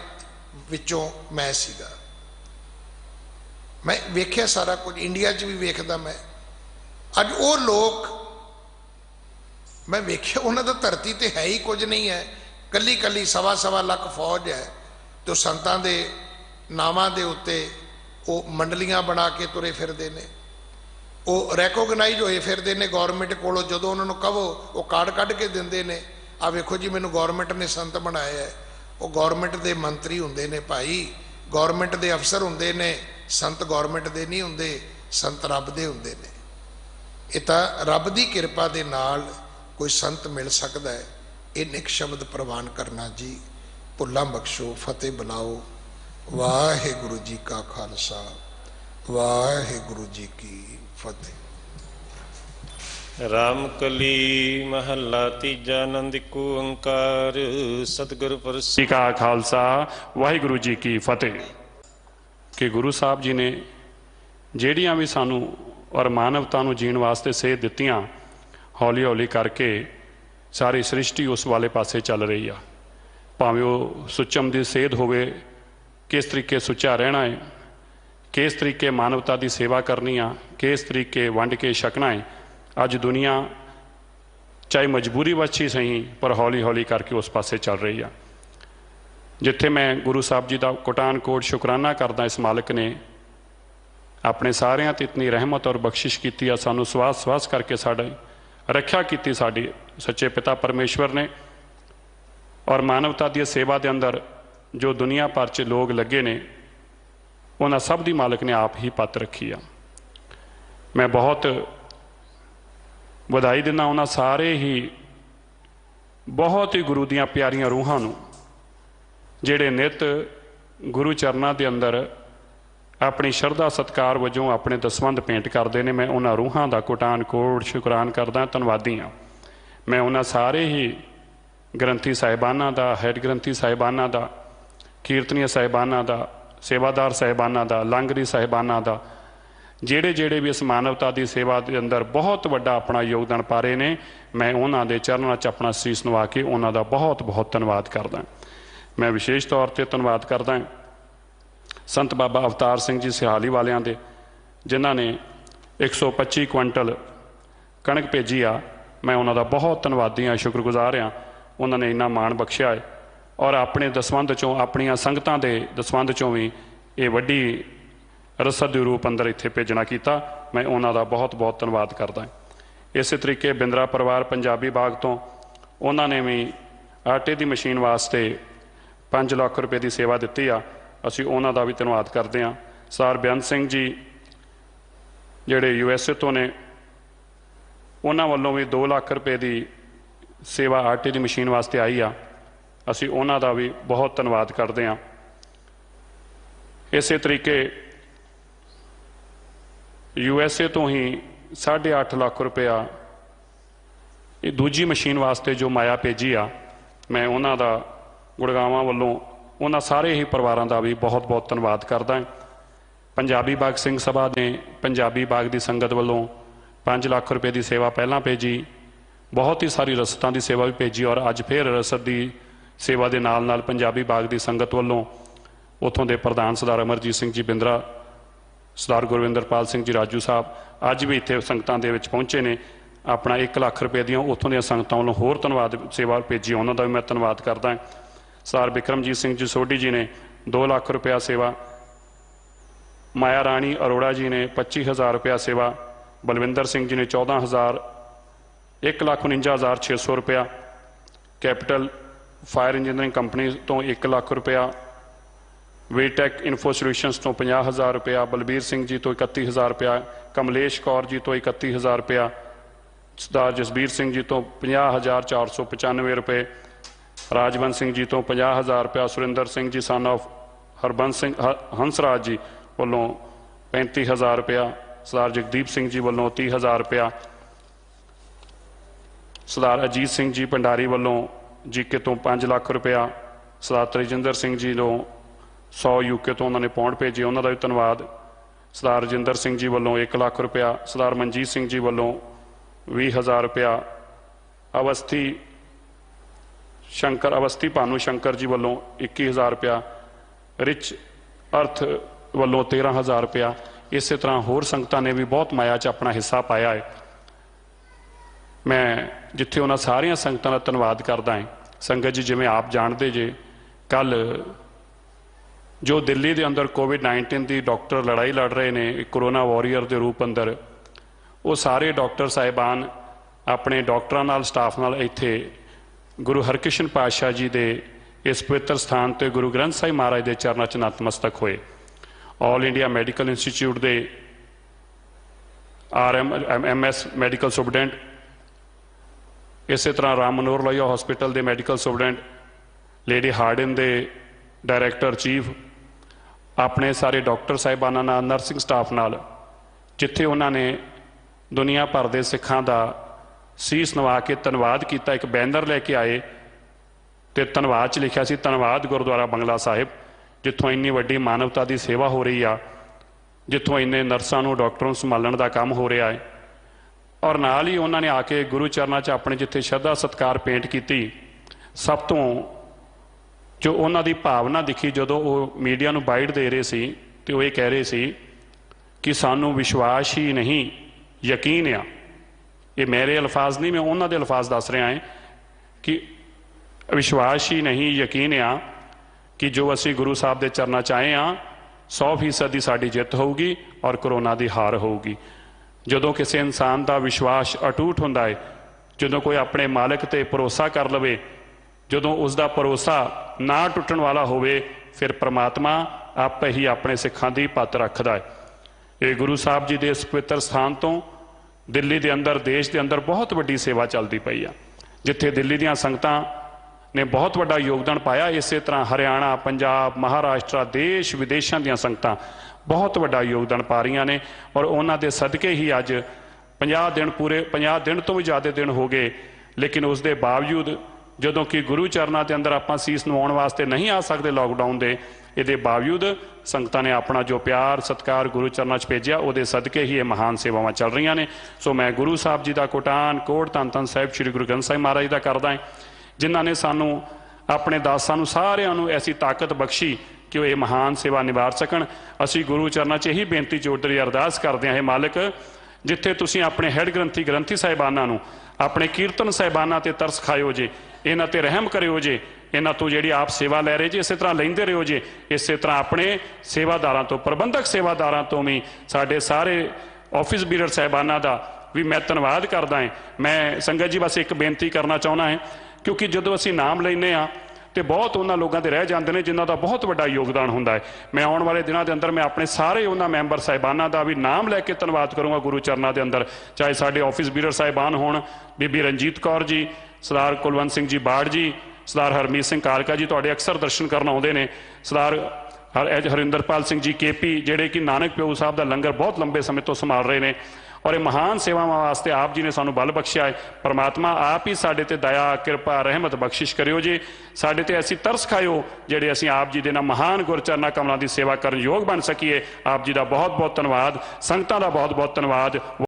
ਵਿੱਚੋਂ ਮੈਂ ਸੀਗਾ। ਮੈਂ ਵੇਖਿਆ ਸਾਰਾ ਕੁਝ, ਇੰਡੀਆ 'ਚ ਵੀ ਵੇਖਦਾ ਮੈਂ। ਅੱਜ ਉਹ ਲੋਕ ਮੈਂ ਵੇਖਿਆ, ਉਹਨਾਂ ਦਾ ਧਰਤੀ ਤੇ ਹੈ ਹੀ ਕੁਝ ਨਹੀਂ ਹੈ। ਕੱਲੀ ਕੱਲੀ 1.25 ਲੱਖ ਫੌਜ ਹੈ ਤੇ ਉਹ ਸੰਤਾਂ ਦੇ ਨਾਵਾਂ ਦੇ ਉੱਤੇ ਉਹ ਮੰਡਲੀਆਂ ਬਣਾ ਕੇ ਤੁਰੇ ਫਿਰਦੇ ਨੇ। ਉਹ ਰੈਕੋਗਨਾਈਜ਼ ਹੋਏ ਫਿਰਦੇ ਨੇ ਗੌਰਮੈਂਟ ਕੋਲੋਂ। ਜਦੋਂ ਉਹਨਾਂ ਨੂੰ ਕਹੋ ਉਹ ਕਾਰਡ ਕੱਢ ਕੇ ਦਿੰਦੇ ਨੇ, ਆ ਵੇਖੋ ਜੀ ਮੈਨੂੰ ਗੌਰਮੈਂਟ ਨੇ ਸੰਤ ਬਣਾਇਆ ਹੈ। ਉਹ ਗੌਰਮੈਂਟ ਦੇ ਮੰਤਰੀ ਹੁੰਦੇ ਨੇ ਭਾਈ, ਗੌਰਮੈਂਟ ਦੇ ਅਫਸਰ ਹੁੰਦੇ ਨੇ, ਸੰਤ ਗੌਰਮੈਂਟ ਦੇ ਨਹੀਂ ਹੁੰਦੇ, ਸੰਤ ਰੱਬ ਦੇ ਹੁੰਦੇ ਨੇ। ਇਹ ਤਾਂ ਰੱਬ ਦੀ ਕਿਰਪਾ ਦੇ ਨਾਲ ਕੋਈ ਸੰਤ ਮਿਲ ਸਕਦਾ ਹੈ। ਇਹ ਨਿਕ ਸ਼ਬਦ ਪ੍ਰਵਾਨ ਕਰਨਾ ਜੀ। ਭੁੱਲਾਂ ਬਖਸ਼ੋ, ਫਤਿਹ ਬੁਲਾਓ। ਵਾਹਿਗੁਰੂ ਜੀ ਕਾ ਖਾਲਸਾ, ਵਾਹਿਗੁਰੂ ਜੀ ਕੀ ਫਤਿਹ। ਰਾਮ ਕਲੀ ਮਹੱਲਾ ਤੀਜਾ, ਆਨੰਦ ਏਕ ਓੰਕਾਰ, ਸਤਿਗੁਰ ਪ੍ਰਸਾਦਿ। ਜੀ ਕਾ ਖਾਲਸਾ, ਵਾਹਿਗੁਰੂ ਜੀ ਕੀ ਫਤਿਹ। ਕਿ ਗੁਰੂ ਸਾਹਿਬ ਜੀ ਨੇ ਜਿਹੜੀਆਂ ਵੀ ਸਾਨੂੰ ਔਰ ਮਾਨਵਤਾ ਨੂੰ ਜੀਣ ਵਾਸਤੇ ਸੇਧ ਦਿੱਤੀਆਂ, ਹੌਲੀ ਹੌਲੀ ਕਰਕੇ ਸਾਰੀ ਸ੍ਰਿਸ਼ਟੀ ਉਸ ਵਾਲੇ ਪਾਸੇ ਚੱਲ ਰਹੀ ਆ। ਭਾਵੇਂ ਉਹ ਸੁੱਚਮ ਦੀ ਸੇਧ ਹੋਵੇ, ਕਿਸ ਤਰੀਕੇ ਸੁੱਚਾ ਰਹਿਣਾ ਹੈ, ਕਿਸ ਤਰੀਕੇ ਮਾਨਵਤਾ ਦੀ ਸੇਵਾ ਕਰਨੀ ਆ, ਕਿਸ ਤਰੀਕੇ ਵੰਡ ਕੇ ਛਕਣਾ ਹੈ। ਅੱਜ ਦੁਨੀਆ ਚਾਹੇ ਮਜਬੂਰੀ ਵਿੱਚ ਹੀ ਸਹੀ, ਪਰ ਹੌਲੀ ਹੌਲੀ ਕਰਕੇ ਉਸ ਪਾਸੇ ਚੱਲ ਰਹੀ ਆ। ਜਿੱਥੇ ਮੈਂ ਗੁਰੂ ਸਾਹਿਬ ਜੀ ਦਾ ਕੋਟਾਨ ਕੋਟ ਸ਼ੁਕਰਾਨਾ ਕਰਦਾ, ਇਸ ਮਾਲਕ ਨੇ ਆਪਣੇ ਸਾਰਿਆਂ 'ਤੇ ਇਤਨੀ ਰਹਿਮਤ ਔਰ ਬਖਸ਼ਿਸ਼ ਕੀਤੀ ਆ, ਸਾਨੂੰ ਸਵਾਸ ਸਵਾਸ ਕਰਕੇ ਸਾਡੀ ਰੱਖਿਆ ਕੀਤੀ ਸਾਡੀ ਸੱਚੇ ਪਿਤਾ ਪਰਮੇਸ਼ਵਰ ਨੇ। ਔਰ ਮਾਨਵਤਾ ਦੀ ਸੇਵਾ ਦੇ ਅੰਦਰ ਜੋ ਦੁਨੀਆ ਭਰ 'ਚ ਲੋਕ ਲੱਗੇ ਨੇ, ਉਹਨਾਂ ਸਭ ਦੀ ਮਾਲਕ ਨੇ ਆਪ ਹੀ ਪੱਤ ਰੱਖੀ ਆ। ਮੈਂ ਬਹੁਤ ਵਧਾਈ ਦਿੰਦਾ ਉਹਨਾਂ ਸਾਰੇ ਹੀ ਬਹੁਤ ਹੀ ਗੁਰੂ ਦੀਆਂ ਪਿਆਰੀਆਂ ਰੂਹਾਂ ਨੂੰ, ਜਿਹੜੇ ਨਿਤ गुरु चरनां दे अंदर अपनी शरधा सत्कार वजों अपने दसवंध भेंट करते हैं। मैं उन्होंने रूहां का कोटान कोट शुकरान करदा, धन्नवादी हाँ। मैं उन्होंने सारे ही ग्रंथी साहिबाना का, हैड ग्रंथी साहिबाना का, कीर्तनीय साहिबाना का, सेवादार साहिबाना का, लांगरी साहिबाना का, ਜਿਹੜੇ ਜਿਹੜੇ भी इस मानवता की सेवा के अंदर बहुत वड्डा अपना योगदान पा रहे हैं, मैं उन्होंने चरणों च अपना सीस नवा के उन्होंने बहुत बहुत धन्यवाद करदा। मैं विशेष तौर पर धन्यवाद करदा संत बाबा अवतार सिंह जी सिहाली वालियां दे, जिन्हों ने 125 क्विंटल कणक भेजी आ। मैं उन्होंने बहुत धन्यवादी हाँ, शुक्रगुजार हाँ। उन्होंने इन्ना मान बख्शिया है और अपने दसवंध चों, अपनिया संगतां दे दसवंध चों भी ये वड्डी रसद के रूप अंदर इत्थे भेजना किया। मैं उन्होंने बहुत बहुत धन्यवाद करदा। इस तरीके बिंद्रा परिवार पंजाबी बाग तो उन्होंने भी आटे की मशीन वास्ते 5 लाख रुपए की सेवा दी आ। असी उन्हों का भी धन्यवाद करते हैं। सर बेअंत सिंह जी जोड़े USA तो ने, उन्होंने वालों भी 2 लाख रुपए की सेवा आटे की मशीन वास्ते आई आ। असी उन्हों का भी बहुत धन्यवाद करते हैं। इस तरीके USA तो ही 8.5 लाख रुपया ये दूजी मशीन वास्ते जो माया भेजी आ, मैं उन्हों का गुड़गावां वालों उन्होंने सारे ही परिवारों का भी बहुत बहुत धन्यवाद करदा। पंजाबी बाग सिंह सभा ने पंजाबी बाग की संगत वालों 5 लाख रुपए की सेवा पहला भेजी, बहुत ही सारी रसदां की सेवा भी भेजी और अज फिर रसद की सेवा के नाल नाल पंजाबी बाग की संगत वालों उतों के प्रधान सरदार अमरजीत सिंह जी बिंद्रा, सरदार गुरविंदरपाल सिंह जी राजू साहब अज भी इत्थे संगतां दे विच पहुंचे ने। अपना 1 लाख रुपए दी उतों दी संगतां वालों होर धन्यवाद सेवा भेजी, उन्होंने भी मैं धन्यवाद करदा। सरदार बिक्रमजीत सिंह जी सोढ़ी जी ने 2 लाख रुपया सेवा, माया राणी अरोड़ा जी ने 25,000 रुपया सेवा, बलविंदर सिंह जी ने 14,000, 1,49,600 रुपया, कैपिटल फायर इंजीनियरिंग कंपनी तो 1 लाख रुपया, वेटेक इन्फो सोल्यूशनस तो 50,000 रुपया, बलबीर सिंह जी तो 31,000 रुपया, कमलेश कौर जी तो 31,000 रुपया, सरदार जसबीर सिंह जी तो 50,495 रुपये, राजवंत सिंह जी तो 50,000 रुपया, सुरिंदर सिंह जी सन ऑफ हरबंस सिंह हंसराज जी वालों 35,000 रुपया, सरदार जगदीप सिंह जी वालों 30,000 रुपया, सरदार अजीत सिंह जी भंडारी वालों जीके तो 5 लाख रुपया, सरदार तरिजिंदर सिंह जी वालों 100 UK तो उन्होंने पौंड भेजे, उन्होंने भी धन्यवाद। सरदार रजिंदर सिंह जी वालों 1 लाख रुपया, सरदार मनजीत सिंह जी वालों 20,000 रुपया, अवस्थी भानू शंकर जी वालों 21,000 रुपया, रिच अर्थ वालों 13,000 रुपया। इस तरह होर संगतां ने भी बहुत माया च अपना हिस्सा पाया है। मैं जिथे उन्होंने सारिया संगतां का धन्यवाद करदा है। संगत जी जिवें आप जानते जे, कल जो दिल्ली के अंदर कोविड-19 की डॉक्टर लड़ाई लड़ रहे हैं कोरोना वॉरीयर के रूप अंदर, वो सारे डॉक्टर साहिबान अपने डॉक्टरों नाल स्टाफ नाल इत्थे गुरु हरकृष्ण पातशाह जी के इस पवित्र स्थान पर गुरु ग्रंथ साहिब महाराज के चरणों च नतमस्तक होए। ऑल इंडिया मैडिकल इंस्टीट्यूट के MS मैडिकल सुपरडेंट, इस तरह राम मनोहर लोहिया हॉस्पिटल के मैडिकल सुपरडेंट, लेडी हार्डिन के डायरैक्टर चीफ, अपने सारे डॉक्टर साहिबाना नाल नर्सिंग स्टाफ नाल जिथे उन्होंने दुनिया भर के सिखां का सीस नवा के धन्यवाद किया, एक बैनर लैके आए तो धन्यवाद च लिखा सी धन्यवाद गुरुद्वारा बंगला साहिब, जिथों इन्नी वड्डी मानवता की सेवा हो रही आ, जिथों इन्ने नर्सां नूं डॉक्टरों संभालण का काम हो रहा है। और नाल ही उन्होंने आके गुरु चरणों च अपने जिथे श्रद्धा सत्कार भेंट की, सब तो जो उन्हों की भावना दिखी जदों वो मीडिया नूं बाइट दे रहे सी तो वो ये कह रहे सी कि सानू विश्वास ही नहीं यकीन आ। ये मेरे अल्फाज नहीं, मैं उन्होंने के अल्फाज दस रहा है कि विश्वास ही नहीं यकीन आ कि जो असी गुरु साहब के चरणों च आए हाँ 100% की साड़ी जित होगी और कोरोना की हार होगी। जदों किसी इंसान का विश्वास अटूट होंदा है, जदों कोई अपने मालिक ते भरोसा कर लवे, जदों उसका भरोसा ना टुटण वाला होवे, फिर परमात्मा आप ही अपने सिखां की पत रखता है। ये गुरु साहब जी के इस पवित्र स्थान तो दिल्ली के अंदर देश के अंदर बहुत वड्डी सेवा चलती पई आ। जिथे दिल्ली दीआं संगतां ਨੇ ਬਹੁਤ ਵੱਡਾ ਯੋਗਦਾਨ ਪਾਇਆ। ਇਸੇ ਤਰ੍ਹਾਂ ਹਰਿਆਣਾ, ਪੰਜਾਬ, ਮਹਾਰਾਸ਼ਟਰ, ਦੇਸ਼ ਵਿਦੇਸ਼ਾਂ ਦੀਆਂ ਸੰਗਤਾਂ ਬਹੁਤ ਵੱਡਾ ਯੋਗਦਾਨ ਪਾ ਰਹੀਆਂ ਨੇ ਔਰ ਉਹਨਾਂ ਦੇ ਸਦਕੇ ਹੀ ਅੱਜ 50 ਦਿਨ ਪੂਰੇ 50 ਦਿਨ ਤੋਂ ਵੀ ਜ਼ਿਆਦਾ ਦਿਨ ਹੋ ਗਏ। ਲੇਕਿਨ ਉਸ ਦੇ ਬਾਵਜੂਦ ਜਦੋਂ ਕਿ ਗੁਰੂ ਚਰਨਾਂ ਦੇ ਅੰਦਰ ਆਪਾਂ ਸੀਸ ਨਵਾਉਣ ਵਾਸਤੇ ਨਹੀਂ ਆ ਸਕਦੇ ਲੋਕਡਾਊਨ ਦੇ, ਇਹਦੇ ਬਾਵਜੂਦ ਸੰਗਤਾਂ ਨੇ ਆਪਣਾ ਜੋ ਪਿਆਰ ਸਤਿਕਾਰ ਗੁਰੂ ਚਰਨਾਂ 'ਚ ਭੇਜਿਆ, ਉਹਦੇ ਸਦਕੇ ਹੀ ਇਹ ਮਹਾਨ ਸੇਵਾਵਾਂ ਚੱਲ ਰਹੀਆਂ ਨੇ। ਸੋ ਮੈਂ ਗੁਰੂ ਸਾਹਿਬ ਜੀ ਦਾ ਕੋਟਾਨ ਕੋਟ ਧੰਨ ਧੰਨ ਸਾਹਿਬ ਸ੍ਰੀ ਗੁਰੂ ਗ੍ਰੰਥ ਸਾਹਿਬ ਮਹਾਰਾਜ ਦਾ ਕਰਦਾ ਹਾਂ, ਜਿਨ੍ਹਾਂ ਨੇ ਸਾਨੂੰ ਆਪਣੇ ਦਾਸਾਂ ਨੂੰ ਸਾਰਿਆਂ ਨੂੰ ਐਸੀ ਤਾਕਤ ਬਖਸ਼ੀ ਕਿ ਉਹ ਇਹ ਮਹਾਨ ਸੇਵਾ ਨਿਭਾ ਸਕਣ। ਅਸੀਂ ਗੁਰੂ ਚਰਨਾਂ 'ਚ ਇਹੀ ਬੇਨਤੀ ਜੋੜਦੇ ਅਰਦਾਸ ਕਰਦੇ ਹਾਂ, ਇਹ ਮਾਲਕ ਜਿੱਥੇ ਤੁਸੀਂ ਆਪਣੇ ਹੈਡ ਗ੍ਰੰਥੀ ਸਾਹਿਬਾਨਾਂ ਨੂੰ, ਆਪਣੇ ਕੀਰਤਨ ਸਾਹਿਬਾਨਾਂ ਤੇ ਤਰਸ ਖਾਇਓ ਜੇ, ਇਹਨਾਂ ਤੇ ਰਹਿਮ ਕਰਿਓ ਜੇ, ਇਹਨਾਂ ਤੋਂ ਜਿਹੜੀ ਆਪ ਸੇਵਾ ਲੈ ਰਹੇ ਜੀ ਇਸੇ ਤਰ੍ਹਾਂ ਲੈਂਦੇ ਰਹੋ ਜੇ। ਇਸੇ ਤਰ੍ਹਾਂ ਆਪਣੇ ਸੇਵਾਦਾਰਾਂ ਤੋਂ, ਪ੍ਰਬੰਧਕ ਸੇਵਾਦਾਰਾਂ ਤੋਂ ਵੀ, ਸਾਡੇ ਸਾਰੇ ਆਫਿਸ ਬੀਰਰ ਸਾਹਿਬਾਨਾਂ ਦਾ ਵੀ ਮੈਂ ਧੰਨਵਾਦ ਕਰਦਾ ਹਾਂ। ਮੈਂ ਸੰਗਤ ਜੀ ਬਸ ਇੱਕ ਬੇਨਤੀ ਕਰਨਾ ਚਾਹੁੰਦਾ ਹਾਂ, ਕਿਉਂਕਿ ਜਦੋਂ ਅਸੀਂ ਨਾਮ ਲੈਂਦੇ ਹਾਂ ਤੇ ਬਹੁਤ ਉਹਨਾਂ ਲੋਕਾਂ ਦੇ ਰਹਿ ਜਾਂਦੇ ਨੇ ਜਿਨ੍ਹਾਂ ਦਾ ਬਹੁਤ ਵੱਡਾ ਯੋਗਦਾਨ ਹੁੰਦਾ ਹੈ। ਮੈਂ ਆਉਣ ਵਾਲੇ ਦਿਨਾਂ ਦੇ ਅੰਦਰ ਮੈਂ ਆਪਣੇ ਸਾਰੇ ਉਹਨਾਂ ਮੈਂਬਰ ਸਾਹਿਬਾਨਾਂ ਦਾ ਵੀ ਨਾਮ ਲੈ ਕੇ ਧੰਨਵਾਦ ਕਰੂੰਗਾ ਗੁਰੂ ਚਰਨਾਂ ਦੇ ਅੰਦਰ, ਚਾਹੇ ਸਾਡੇ ਆਫਿਸ ਬੀਰਰ ਸਾਹਿਬਾਨ ਹੋਣ, ਬੀਬੀ ਰਣਜੀਤ ਕੌਰ ਜੀ, ਸਰਦਾਰ ਕੁਲਵੰਤ ਸਿੰਘ ਜੀ ਬਾੜ ਜੀ, ਸਰਦਾਰ ਹਰਮੀਤ ਸਿੰਘ ਕਾਲਕਾ ਜੀ ਤੁਹਾਡੇ ਅਕਸਰ ਦਰਸ਼ਨ ਕਰਨ ਆਉਂਦੇ ਨੇ, ਸਰਦਾਰ ਹਰਿੰਦਰਪਾਲ ਸਿੰਘ ਜੀ KP ਜਿਹੜੇ ਕਿ ਨਾਨਕ ਪਿਓ ਸਾਹਿਬ ਦਾ ਲੰਗਰ ਬਹੁਤ ਲੰਬੇ ਸਮੇਂ ਤੋਂ ਸੰਭਾਲ ਰਹੇ ਨੇ ਔਰ ਇਹ ਮਹਾਨ ਸੇਵਾਵਾਂ ਵਾਸਤੇ ਆਪ ਜੀ ਨੇ ਸਾਨੂੰ ਬਲ ਬਖਸ਼ਿਆ ਹੈ। ਪਰਮਾਤਮਾ ਆਪ ਹੀ ਸਾਡੇ ਤੇ ਦਇਆ ਕਿਰਪਾ ਰਹਿਮਤ ਬਖਸ਼ਿਸ਼ ਕਰਿਓ ਜੀ, ਸਾਡੇ ਤੇ ਐਸੀ ਤਰਸ ਖਾਇਓ ਜਿਹੜੇ ਅਸੀਂ ਆਪ ਜੀ ਦੇ ਨਾਲ ਮਹਾਨ ਗੁਰਚਰਨਾਂ ਕਮਲਾਂ ਦੀ ਸੇਵਾ ਕਰਨ ਯੋਗ ਬਣ ਸਕੀਏ। ਆਪ ਜੀ ਦਾ ਬਹੁਤ ਬਹੁਤ ਧੰਨਵਾਦ, ਸੰਗਤਾਂ ਦਾ ਬਹੁਤ ਬਹੁਤ ਧੰਨਵਾਦ।